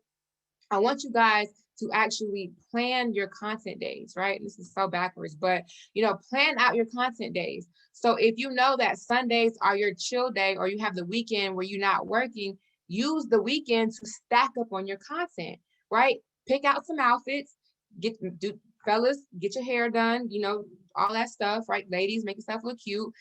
I want you guys to actually plan your content days, right? This is so backwards, but you know, plan out your content days. So if you know that Sundays are your chill day, or you have the weekend where you're not working, use the weekend to stack up on your content, right? Pick out some outfits, fellas, get your hair done, you know, all that stuff, right? Ladies, make yourself look cute.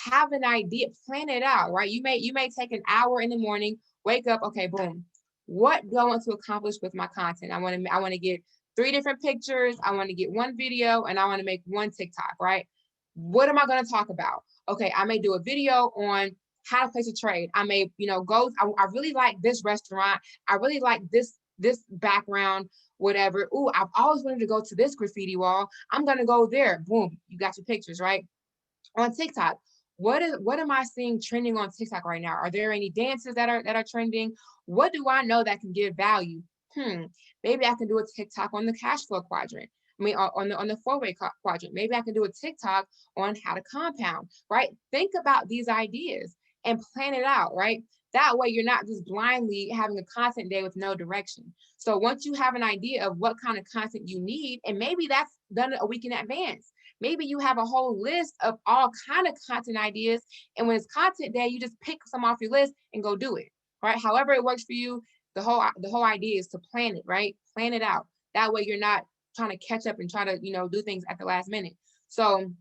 Have an idea, plan it out, right? You may take an hour in the morning, wake up, okay, boom. What do I want to accomplish with my content? I want to get 3 different pictures. I want to get 1 video, and I want to make 1 TikTok, right? What am I going to talk about? Okay, I may do a video on how to place a trade. I may, you know, I really like this restaurant. I really like this background, whatever. Ooh, I've always wanted to go to this graffiti wall. I'm going to go there. Boom, you got your pictures, right? On TikTok, what am I seeing trending on TikTok right now? Are there any dances that are trending? What do I know that can give value? Maybe I can do a TikTok on the cash flow quadrant. I mean, on the 4-way quadrant. Maybe I can do a TikTok on how to compound, right? Think about these ideas and plan it out, right? That way you're not just blindly having a content day with no direction. So once you have an idea of what kind of content you need, and maybe that's done a week in advance. Maybe you have a whole list of all kind of content ideas, and when it's content day, you just pick some off your list and go do it, right? However it works for you, the whole idea is to plan it, right? Plan it out. That way you're not trying to catch up and try to, you know, do things at the last minute. So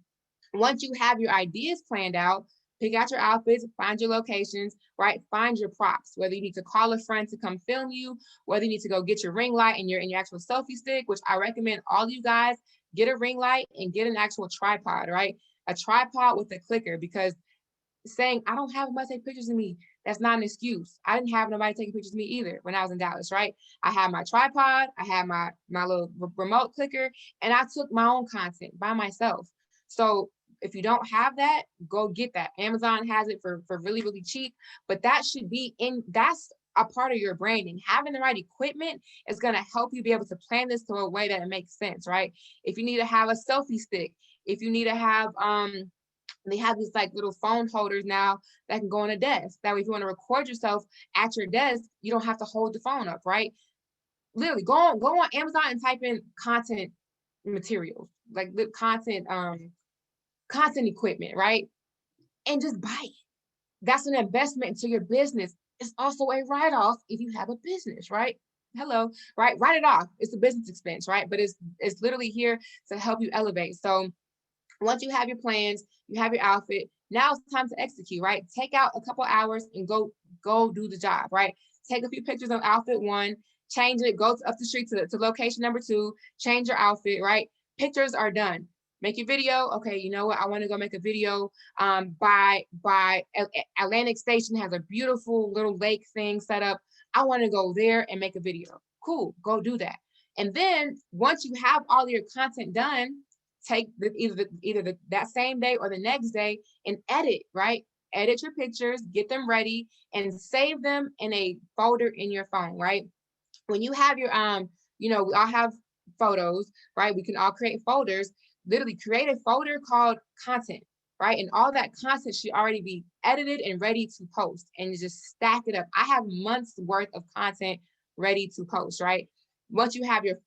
once you have your ideas planned out, pick out your outfits, find your locations, right? Find your props, whether you need to call a friend to come film you, whether you need to go get your ring light and your actual selfie stick, which I recommend all of you guys get a ring light and get an actual tripod, right? A tripod with a clicker, because saying I don't have nobody take pictures of me, that's not an excuse. I didn't have nobody taking pictures of me either when I was in Dallas, right? I had my tripod, I had my little remote clicker, and I took my own content by myself. So if you don't have that, go get that. Amazon has it for really, really cheap, but that's a part of your branding. Having the right equipment is going to help you be able to plan this to a way that it makes sense, right? If you need to have a selfie stick, if you need to have, they have these like little phone holders now that can go on a desk. That way, if you want to record yourself at your desk, you don't have to hold the phone up, right? Literally, go on Amazon and type in content materials, like the content equipment, right? And just buy it. That's an investment into your business. It's also a write-off if you have a business, right? Hello, right? Write it off. It's a business expense, right? But it's literally here to help you elevate. So once you have your plans, you have your outfit, now it's time to execute, right? Take out a couple hours and go do the job, right? Take a few pictures of outfit 1, change it, go up the street to location number 2, change your outfit, right? Pictures are done. make your video. Okay, you know what? I want to go make a video. By Atlantic Station has a beautiful little lake thing set up. I want to go there and make a video. Cool, go do that. And then once you have all your content done, take that same day or the next day and edit, right? Edit your pictures, get them ready, and save them in a folder in your phone, right? When you have your we all have photos, right? We can all create folders. Literally create a folder called content, right? And all that content should already be edited and ready to post, and just stack it up. I have months worth of content ready to post, right? Once you have your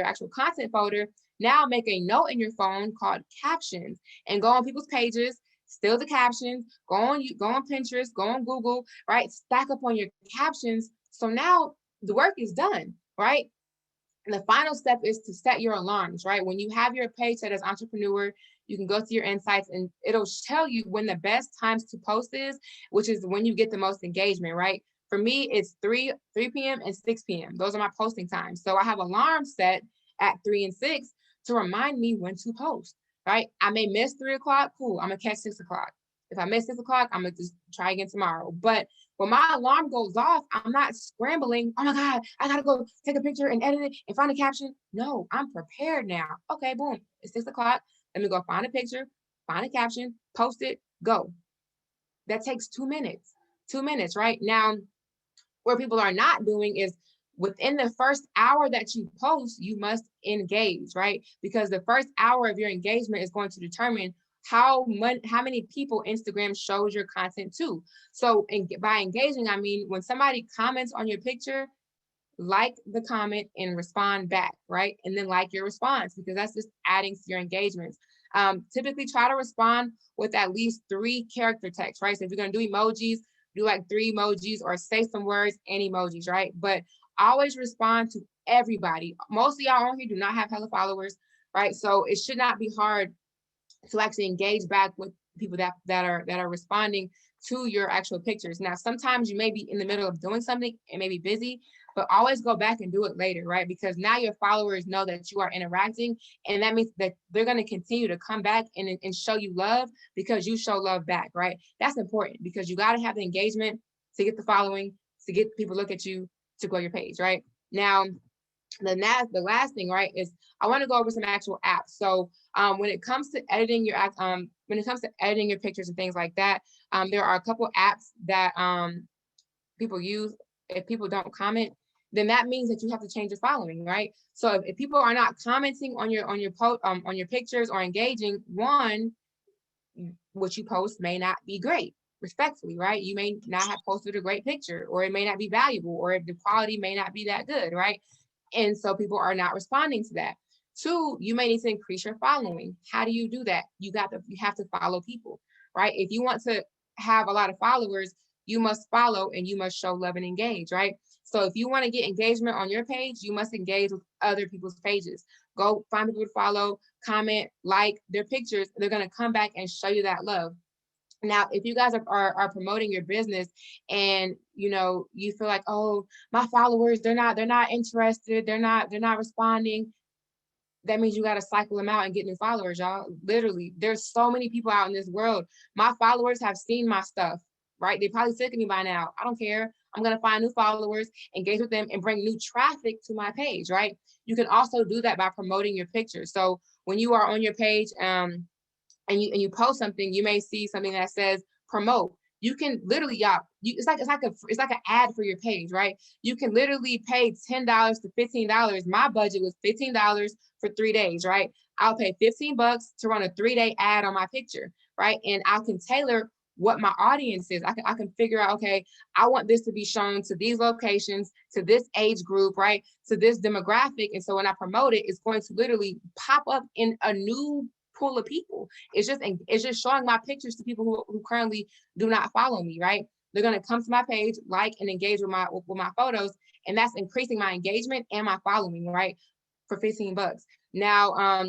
actual content folder, now make a note in your phone called captions and go on people's pages, steal the captions, go on Pinterest, go on Google, right? Stack up on your captions. So now the work is done, right? And the final step is to set your alarms, right? When you have your page set as entrepreneur, you can go to your insights and it'll tell you when the best times to post is, which is when you get the most engagement, right? For me, it's 3 p.m. and 6 p.m. Those are my posting times. So I have alarms set at 3 and 6 to remind me when to post, right? I may miss 3 o'clock. Cool. I'm going to catch 6 o'clock. If I miss 6 o'clock, I'm going to just try again tomorrow. But when my alarm goes off, I'm not scrambling. Oh my God, I got to go take a picture and edit it and find a caption. No, I'm prepared now. Okay, boom. It's 6 o'clock. Let me go find a picture, find a caption, post it, go. That takes 2 minutes. 2 minutes, right? Now, where people are not doing is within the first hour that you post, you must engage, right? Because the first hour of your engagement is going to determine how many people Instagram shows your content to. So by engaging, I mean, when somebody comments on your picture, like the comment and respond back, right? And then like your response, because that's just adding to your engagements. Typically try to respond with at least 3 character text, right? So if you're gonna do emojis, do like 3 emojis or say some words and emojis, right? But always respond to everybody. Most of y'all on here do not have hella followers, right? So it should not be hard to actually engage back with people that are responding to your actual pictures. Now, sometimes you may be in the middle of doing something and may be busy, but always go back and do it later, right? Because now your followers know that you are interacting, and that means that they're going to continue to come back and show you love because you show love back, right? That's important because you got to have the engagement to get the following, to get people to look at you, to grow your page, right? Now, the last thing, right, is I want to go over some actual apps. So when it comes to editing your pictures and things like that, there are a couple apps that people use. If people don't comment, then that means that you have to change your following, right? So if people are not commenting on your post on your pictures or engaging, one, what you post may not be great, respectfully, right? You may not have posted a great picture, or it may not be valuable, or the quality may not be that good, right? And so people are not responding to that. 2, you may need to increase your following. How do you do that? You have to follow people, right? If you want to have a lot of followers, you must follow and you must show love and engage, right? So if you want to get engagement on your page, you must engage with other people's pages. Go find people to follow, comment, like their pictures. They're going to come back and show you that love. Now, if you guys are promoting your business and you feel like, oh, my followers, they're not interested, they're not responding, that means you got to cycle them out and get new followers, y'all. Literally, there's so many people out in this world. My followers have seen my stuff, right? They probably sick of me by now. I don't care. I'm going to find new followers, engage with them, and bring new traffic to my page, right? You can also do that by promoting your pictures. So when you are on your page, and you post something, you may see something that says promote. You can literally, it's like an ad for your page, right? You can literally pay $10 to $15. My budget was $15 for 3 days, right? I'll pay $15 to run a 3-day ad on my picture, right? And I can tailor what my audience is. I can figure out, okay, I want this to be shown to these locations, to this age group, right? To this demographic. And so when I promote it, it's going to literally pop up in a new pool of people. It's just showing my pictures to people who currently do not follow me, right? They're going to come to my page, like and engage with my photos, and that's increasing my engagement and my following, right? For $15. Now,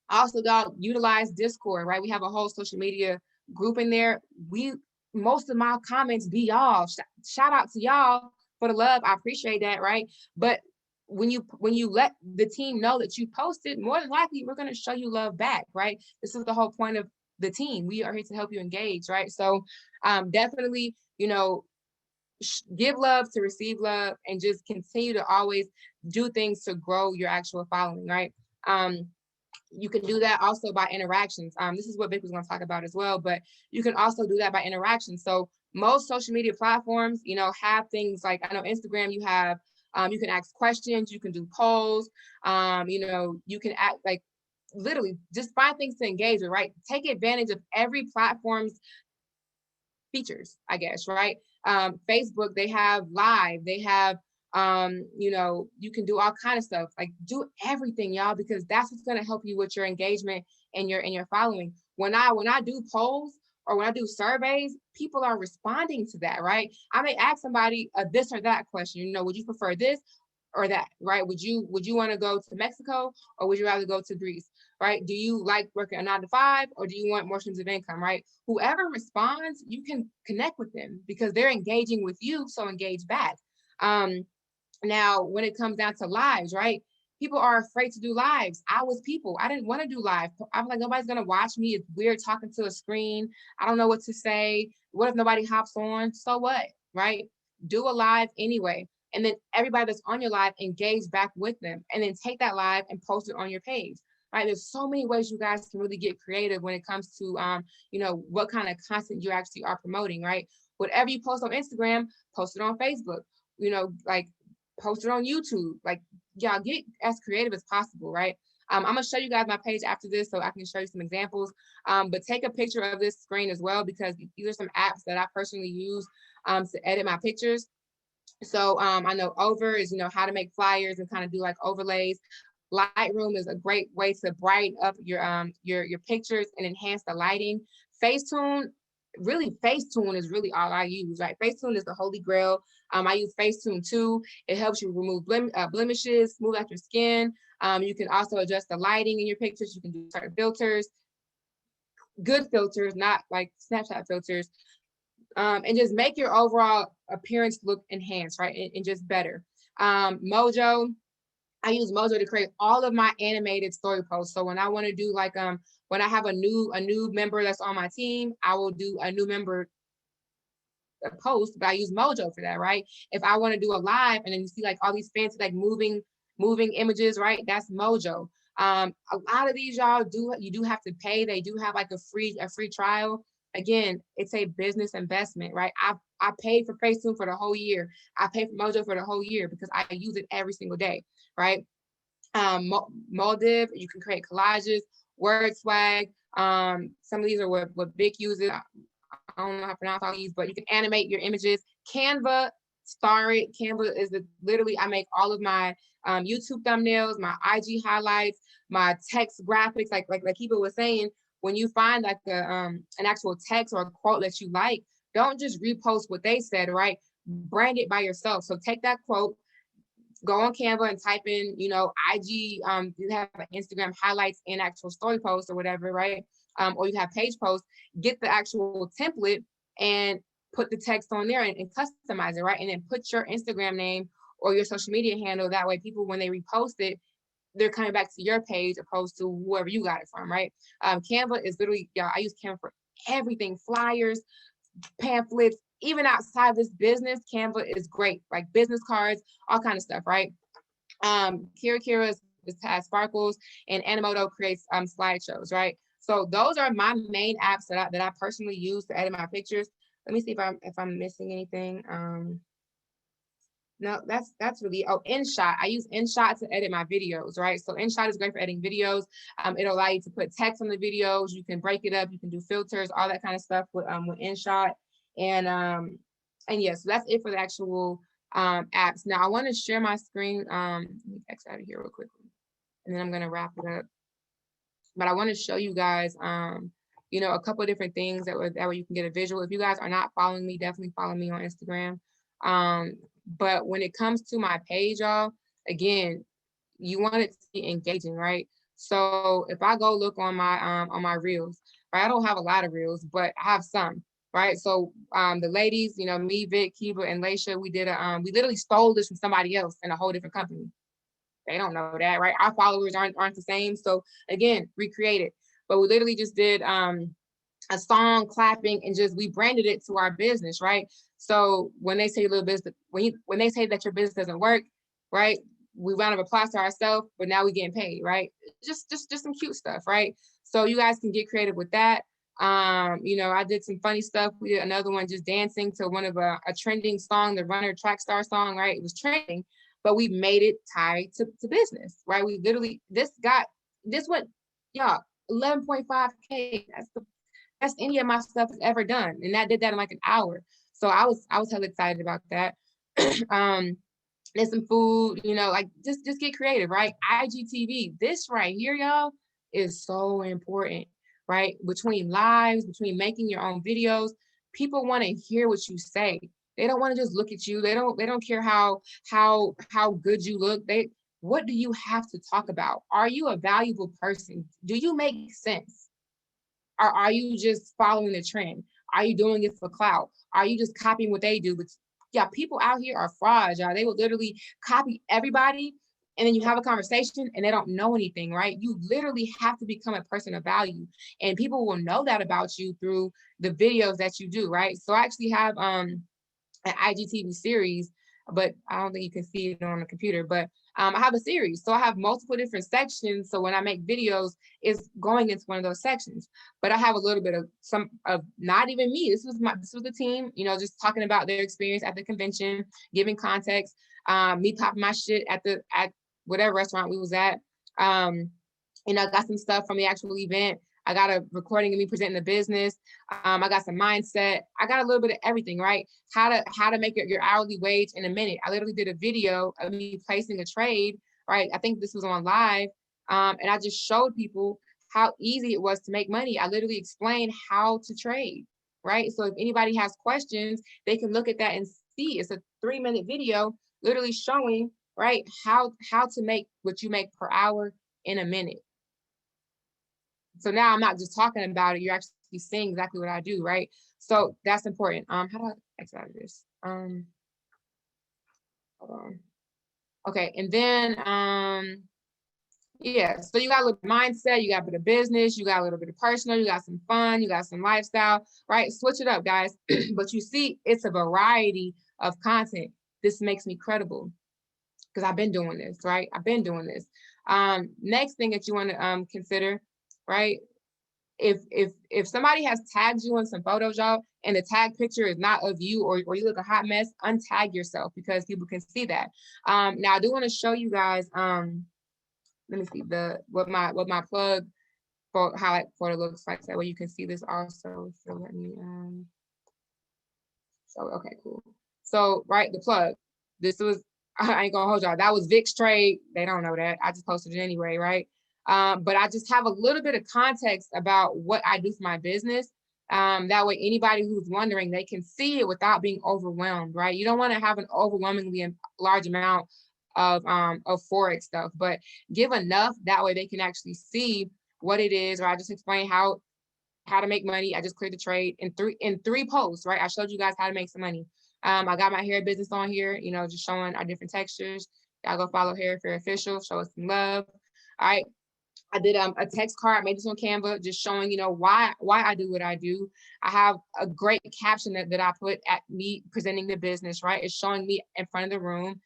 also, y'all, utilize Discord, right? We have a whole social media group in there. Most of my comments be y'all. Shout out to y'all for the love. I appreciate that, right? But when you let the team know that you posted, more than likely we're going to show you love back, right? This is the whole point of the team. We are here to help you engage, right? So definitely, give love to receive love, and just continue to always do things to grow your actual following, right? You can do that also by interactions. This is what Vic was going to talk about as well, but you can also do that by interactions. So most social media platforms, have things like, I know Instagram, you can ask questions, you can do polls, you can act like, literally just find things to engage with, right? Take advantage of every platform's features, I guess, right? Facebook, they have live, they have, you can do all kind of stuff. Like, do everything, y'all, because that's what's going to help you with your engagement and your following. When I do polls or when I do surveys, people are responding to that, right? I may ask somebody a this or that question. Would you prefer this or that, right? Would you want to go to Mexico, or would you rather go to Greece, right? Do you like working a 9 to 5, or do you want more streams of income, right? Whoever responds, you can connect with them because they're engaging with you, so engage back. Now, when it comes down to lives, right? People are afraid to do lives. I was people. I didn't want to do live. I'm like, nobody's gonna watch me. It's weird talking to a screen. I don't know what to say. What if nobody hops on? So what, right? Do a live anyway. And then everybody that's on your live, engage back with them. And then take that live and post it on your page, right? There's so many ways you guys can really get creative when it comes to, what kind of content you actually are promoting, right? Whatever you post on Instagram, post it on Facebook, like post it on YouTube. Like, y'all get as creative as possible, right? I'm gonna show you guys my page after this so I can show you some examples. But take a picture of this screen as well, because these are some apps that I personally use to edit my pictures. So I know Over is, how to make flyers and kind of do like overlays. Lightroom is a great way to brighten up your pictures and enhance the lighting. Facetune, really Facetune is really all I use, right? Facetune is the holy grail. I use Facetune too. It helps you remove blemishes, smooth out your skin. You can also adjust the lighting in your pictures. You can do certain filters, good filters, not like Snapchat filters, and just make your overall appearance look enhanced, right? And just better. Mojo, I use Mojo to create all of my animated story posts. So when I want to do like, when I have a new member that's on my team, I will do a new member post, but I use Mojo for that, right? If I want to do a live and then you see like all these fancy like moving images, right? That's Mojo. A lot of these y'all you do have to pay. They do have like a free trial. Again, it's a business investment, right? I paid for Facetune for the whole year. I paid for Mojo for the whole year because I use it every single day, right? Moldiv, you can create collages. Word Swag, some of these are what Vic uses. I don't know how to pronounce all these, but you can animate your images. Canva, Starry. Canva is literally, I make all of my YouTube thumbnails, my IG highlights, my text graphics. Like Kiba was saying, when you find like an actual text or a quote that you like, don't just repost what they said, right? Brand it by yourself. So take that quote, go on Canva and type in, IG, you have Instagram highlights and actual story posts or whatever, right? Or you have page posts, get the actual template and put the text on there and customize it, right? And then put your Instagram name or your social media handle. That way people, when they repost it, they're coming back to your page opposed to whoever you got it from, right? Canva is literally, y'all, I use Canva for everything, flyers, pamphlets, even outside this business. Canva is great, like business cards, all kind of stuff, right? Kira has Sparkles, and Animoto creates slideshows, right? So those are my main apps that I personally use to edit my pictures. Let me see if I'm missing anything. No, that's really, InShot. I use InShot to edit my videos, right? So InShot is great for editing videos. It'll allow you to put text on the videos. You can break it up. You can do filters, all that kind of stuff with InShot. And yeah, so that's it for the actual apps. Now I want to share my screen. Let me X out of here real quickly, and then I'm gonna wrap it up. But I want to show you guys, a couple of different things that way you can get a visual. If you guys are not following me, definitely follow me on Instagram. But when it comes to my page, y'all, again, you want it to be engaging, right? So if I go look on my reels, right? I don't have a lot of reels, but I have some, right? So the ladies, me, Vic, Kiba, and Laisha, we literally stole this from somebody else in a whole different company. They don't know that, right? Our followers aren't the same. So again, recreate it. But we literally just did a song, clapping, and just we branded it to our business, right? So when they say little business, when they say that your business doesn't work, right? We round of applause to ourselves, but now we getting paid, right? Just some cute stuff, right? So you guys can get creative with that. You know, I did some funny stuff. We did another one just dancing to one of a trending song, the Runner Track Star song, right? It was trending, but we made it tied to business, right? We literally this went, y'all, 11.5K. That's any of my stuff has ever done. And that did that in like an hour. So I was hella excited about that. There's some food, you know, like just get creative, right? IGTV, this right here, y'all, is so important, right? Between lives, between making your own videos, people want to hear what you say. They don't want to just look at you. They don't care how good you look. What do you have to talk about? Are you a valuable person? Do you make sense? Or are you just following the trend? Are you doing it for clout? Are you just copying what they do? But yeah, people out here are frauds, y'all. They will literally copy everybody. And then you have a conversation and they don't know anything, right? You literally have to become a person of value. And people will know that about you through the videos that you do, right? So I actually have an IGTV series, but I don't think you can see it on the computer, but I have a series. So I have multiple different sections. So when I make videos, it's going into one of those sections. But I have a little bit of some of not even me. This was the team, you know, just talking about their experience at the convention, giving context, me popping my shit at whatever restaurant we was at. You know, I got some stuff from the actual event. I got a recording of me presenting the business. I got some mindset. I got a little bit of everything, right? How to make your hourly wage in a minute. I literally did a video of me placing a trade, right? I think this was on live. And I just showed people how easy it was to make money. I literally explained how to trade, right? So if anybody has questions, they can look at that and see. It's a 3-minute video literally showing, right, how to make what you make per hour in a minute. So now I'm not just talking about it, you're actually seeing exactly what I do, right? So that's important. How do I exit out of this? Hold on. Okay, and then yeah, so you got a little mindset, you got a bit of business, you got a little bit of personal, you got some fun, you got some lifestyle, right? Switch it up, guys. But you see, it's a variety of content. This makes me credible because I've been doing this, right? I've been doing this. Next thing that you want to consider, right? If somebody has tagged you in some photos, y'all, and the tag picture is not of you or you look a hot mess, untag yourself because people can see that. Now I do want to show you guys, let me see what my plug for highlight photo looks like. That way you can see this also. So let me okay, cool. So right, the plug. This was, I ain't gonna hold y'all. That was Vic's trade. They don't know that. I just posted it anyway, right? But I just have a little bit of context about what I do for my business. That way anybody who's wondering, they can see it without being overwhelmed, right? You don't want to have an overwhelmingly large amount of Forex stuff, but give enough, that way they can actually see what it is, or I just explain how to make money. I just cleared the trade in three posts, right? I showed you guys how to make some money. I got my hair business on here, you know, just showing our different textures. Y'all go follow Hair Fair Official, show us some love. All right. I did a text card. I made this on Canva, just showing, you know, why I do what I do. I have a great caption that I put at me presenting the business, right? It's showing me in front of the room.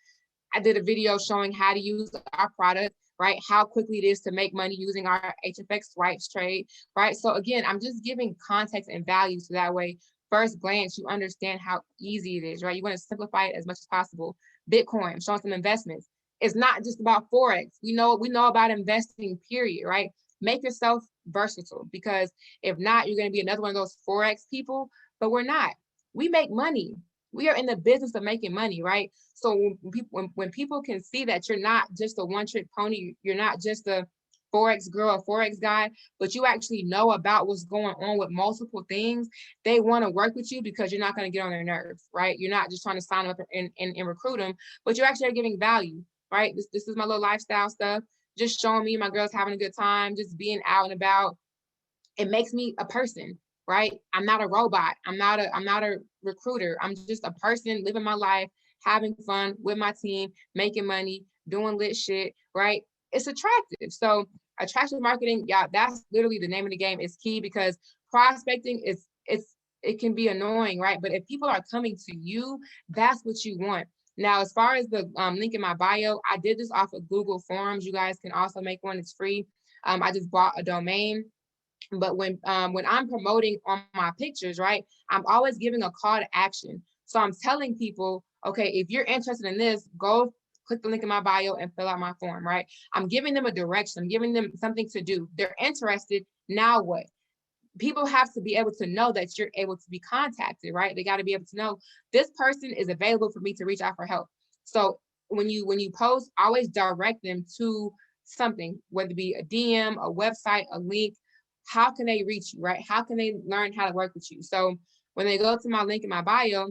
I did a video showing how to use our product, right? How quickly it is to make money using our HFX swipes trade, right? So again, I'm just giving context and value so that way, first glance, you understand how easy it is, right? You want to simplify it as much as possible. Bitcoin, showing some investments. It's not just about Forex. We know about investing, period, right? Make yourself versatile, because if not, you're going to be another one of those Forex people, but we're not. We make money. We are in the business of making money, right? So when people can see that you're not just a one-trick pony, you're not just a Forex girl or Forex guy, but you actually know about what's going on with multiple things, they want to work with you because you're not going to get on their nerves, right? You're not just trying to sign up and recruit them, but you're actually giving value, right? This is my little lifestyle stuff, just showing me my girls having a good time, just being out and about. It makes me a person, right? I'm not a robot. I'm not a recruiter. I'm just a person living my life, having fun with my team, making money, doing lit shit, right? It's attractive. So attraction marketing, yeah, that's literally the name of the game. Is key because prospecting it can be annoying, right? But if people are coming to you, that's what you want. Now, as far as the link in my bio, I did this off of Google Forms. You guys can also make one. It's free. I just bought a domain. But when I'm promoting on my pictures, right, I'm always giving a call to action. So I'm telling people, okay, if you're interested in this, go click the link in my bio and fill out my form, right? I'm giving them a direction. I'm giving them something to do. They're interested. Now what? People have to be able to know that you're able to be contacted, right? They got to be able to know this person is available for me to reach out for help. So when you post, always direct them to something, whether it be a DM, a website, a link. How can they reach you, right? How can they learn how to work with you? So when they go to my link in my bio,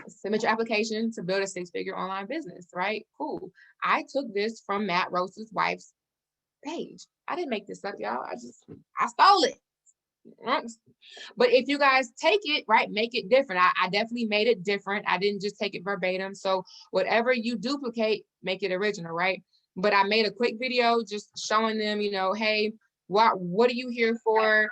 submit your application to build a six-figure online business, right? Cool. I took this from Matt Rose's wife's page. I didn't make this up, y'all. I stole it. But if you guys take it, right, make it different. I definitely made it different. I didn't just take it verbatim. So whatever you duplicate, make it original, right? But I made a quick video just showing them, hey, what are you here for?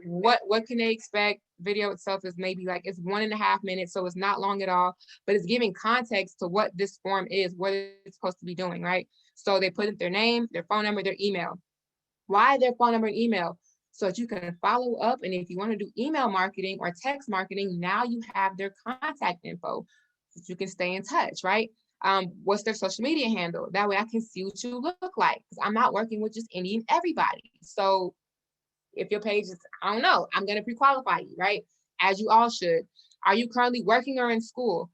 What can they expect? Video itself is maybe like it's 1.5 minutes, so it's not long at all, but it's giving context to what this form is, what it's supposed to be doing, right? So they put in their name, their phone number, their email. Why their phone number and email? So that you can follow up. And if you want to do email marketing or text marketing, now you have their contact info so that you can stay in touch, right? What's their social media handle? That way I can see what you look like, because I'm not working with just any and everybody. So if your page is, I don't know, I'm going to pre-qualify you, right? As you all should. Are you currently working or in school?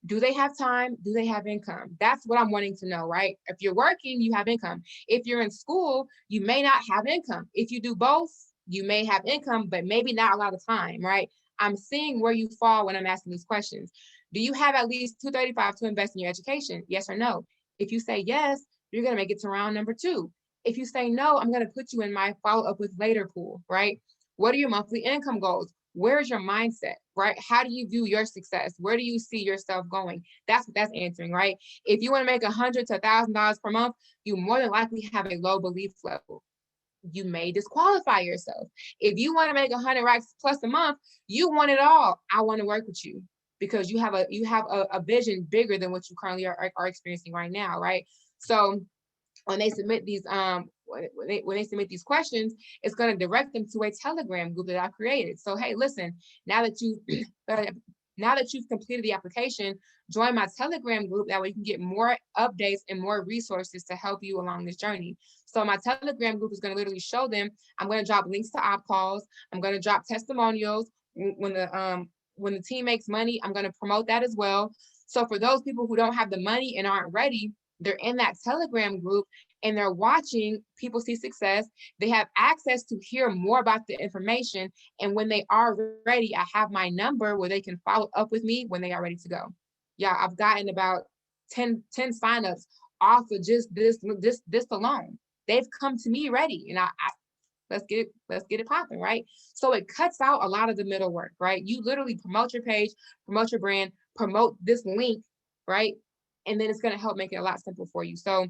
Do they have time? Do they have income? That's what I'm wanting to know, right? If you're working, you have income. If you're in school, you may not have income. If you do both, you may have income, but maybe not a lot of time, right? I'm seeing where you fall when I'm asking these questions. Do you have at least $235 to invest in your education? Yes or no? If you say yes, you're going to make it to round number 2. If you say no, I'm going to put you in my follow up with later pool, right? What are your monthly income goals? Where's your mindset, right? How do you view your success? Where do you see yourself going? That's what that's answering, right? If you want to make $100 to $1,000 per month, you more than likely have a low belief level. You may disqualify yourself. If you want to make 100 racks plus a month, you want it all. I want to work with you because you have a vision bigger than what you currently are experiencing right now, right? So when they submit these when they submit these questions, it's going to direct them to a Telegram group that I created. So hey, listen, now that you've completed the application, join my Telegram group. That way you can get more updates and more resources to help you along this journey. So my Telegram group is going to literally show them. I'm going to drop links to op calls. I'm going to drop testimonials. When the team makes money, I'm going to promote that as well. So for those people who don't have the money and aren't ready, they're in that Telegram group and they're watching people see success. They have access to hear more about the information. And when they are ready, I have my number where they can follow up with me when they are ready to go. Yeah, I've gotten about 10 signups off of just this alone. They've come to me ready, and I let's get it popping, right? So it cuts out a lot of the middle work, right? You literally promote your page, promote your brand, promote this link, right? And then it's going to help make it a lot simpler for you. So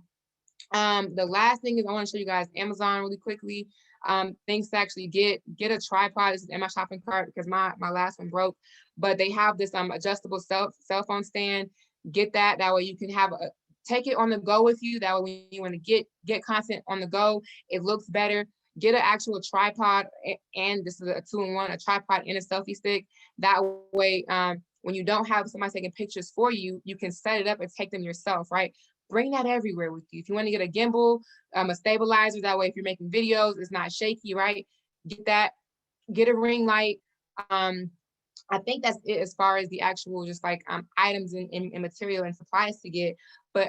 the last thing is I want to show you guys Amazon really quickly. Things to actually get a tripod. This is in my shopping cart because my last one broke, but they have this adjustable cell phone stand. Get that. That way you can take it on the go with you. That way when you want to get content on the go, it looks better. Get an actual tripod, and this is a 2-in-1, a tripod and a selfie stick. That way, when you don't have somebody taking pictures for you, you can set it up and take them yourself, right? Bring that everywhere with you. If you want to get a gimbal, a stabilizer, that way if you're making videos, it's not shaky, right? Get that. Get a ring light. I think that's it as far as the actual just like items and material and supplies to get. But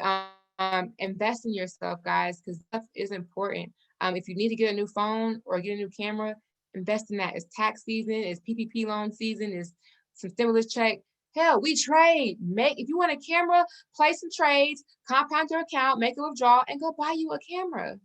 invest in yourself, guys, because stuff is important. If you need to get a new phone or get a new camera, invest in that. It's tax season, it's PPP loan season, it's some stimulus check. Hell, we trade. If you want a camera, play some trades, compound your account, make a withdrawal, and go buy you a camera.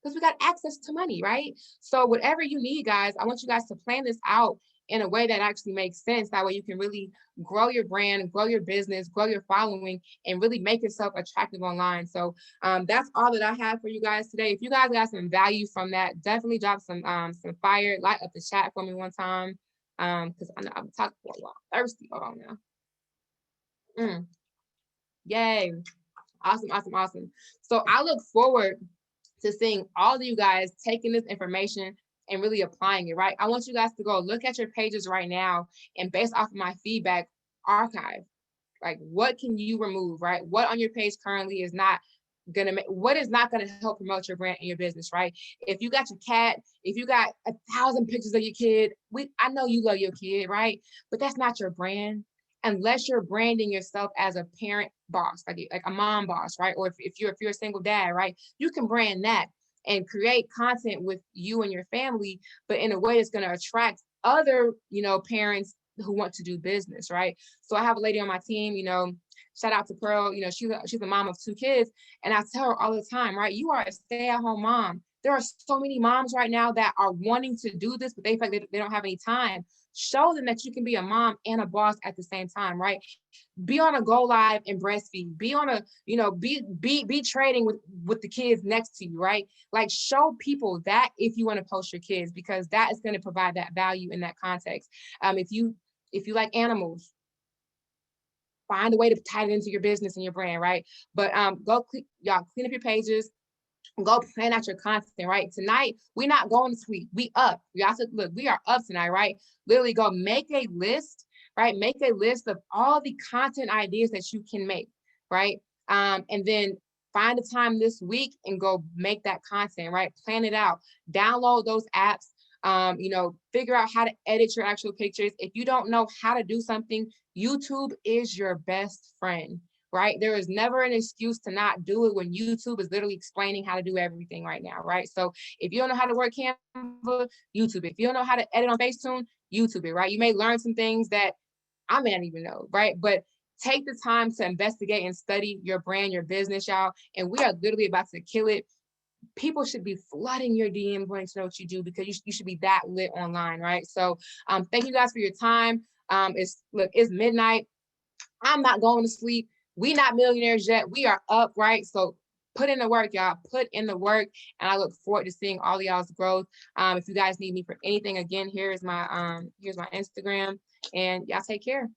Because we got access to money, right? So whatever you need, guys, I want you guys to plan this out in a way that actually makes sense. That way you can really grow your brand, grow your business, grow your following, and really make yourself attractive online. So that's all that I have for you guys today. If you guys got some value from that, definitely drop some fire, light up the chat for me one time. Because I know I'm talking for a while. Thirsty. Hold on now. Yay. Awesome, awesome, awesome. So I look forward to seeing all of you guys taking this information and really applying it, right? I want you guys to go look at your pages right now and based off of my feedback, archive. Like, what can you remove, right? What on your page currently is not gonna make, what is not gonna help promote your brand and your business, right? If you got your cat, if you got 1,000 pictures of your kid, I know you love your kid, right? But that's not your brand unless you're branding yourself as a parent boss, like a mom boss, right? Or if you're a single dad, right? You can brand that and create content with you and your family, but in a way that's going to attract other, parents who want to do business, right? So I have a lady on my team, shout out to Pearl, she's a mom of 2 kids. And I tell her all the time, right? You are a stay-at-home mom. There are so many moms right now that are wanting to do this, but they feel like they don't have any time. Show them that you can be a mom and a boss at the same time, right? Be on a go live and breastfeed. Be on a, be trading with the kids next to you, right? Like, show people that if you want to post your kids, because that is going to provide that value in that context. If you like animals, find a way to tie it into your business and your brand, right? But y'all clean up your pages, go plan out your content, right? Tonight, we're not going to sleep. We up. Y'all said, look, we are up tonight, right? Literally go make a list, right? Make a list of all the content ideas that you can make, right? And then find a time this week and go make that content, right? Plan it out. Download those apps. Figure out how to edit your actual pictures. If you don't know how to do something, YouTube is your best friend, right? There is never an excuse to not do it when YouTube is literally explaining how to do everything right now, right? So if you don't know how to work Canva, YouTube. If you don't know how to edit on Facetune, YouTube it, right? You may learn some things that I may not even know, right? But take the time to investigate and study your brand, your business, y'all. And we are literally about to kill it. People should be flooding your DM wanting to know what you do, because you should be that lit online, right? So thank you guys for your time. It's midnight. I'm not going to sleep. We not millionaires yet. We are up, right? So put in the work, y'all. Put in the work, and I look forward to seeing all of y'all's growth. If you guys need me for anything, again, here's my Instagram, and y'all take care.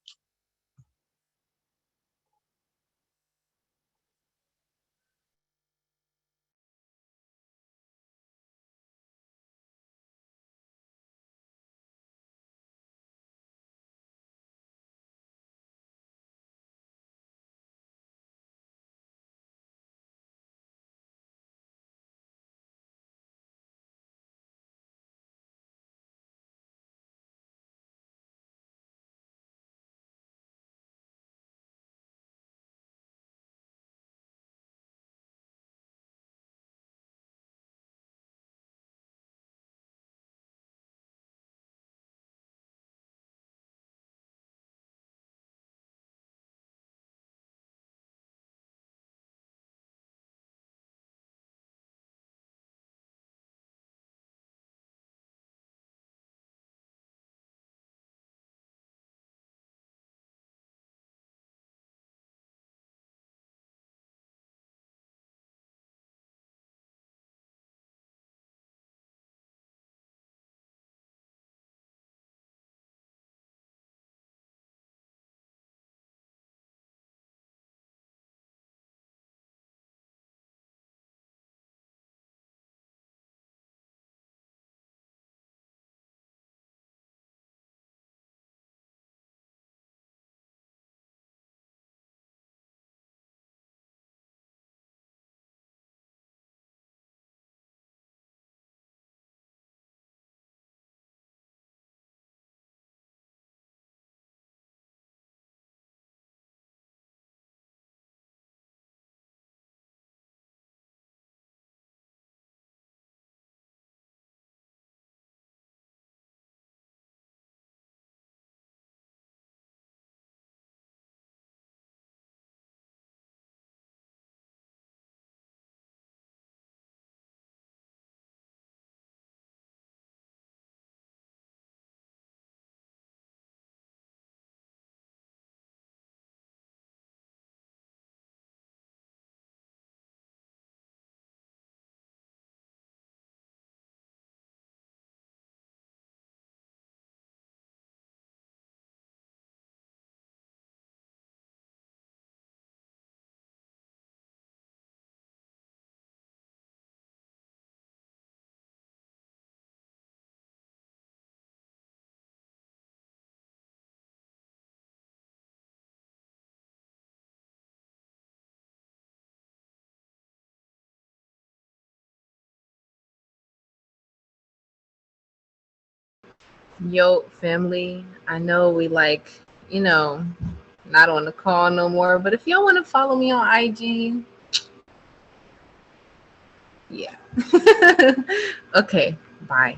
Yo, family, I know we like, you know, not on the call no more, but if y'all want to follow me on IG, yeah. Okay, bye.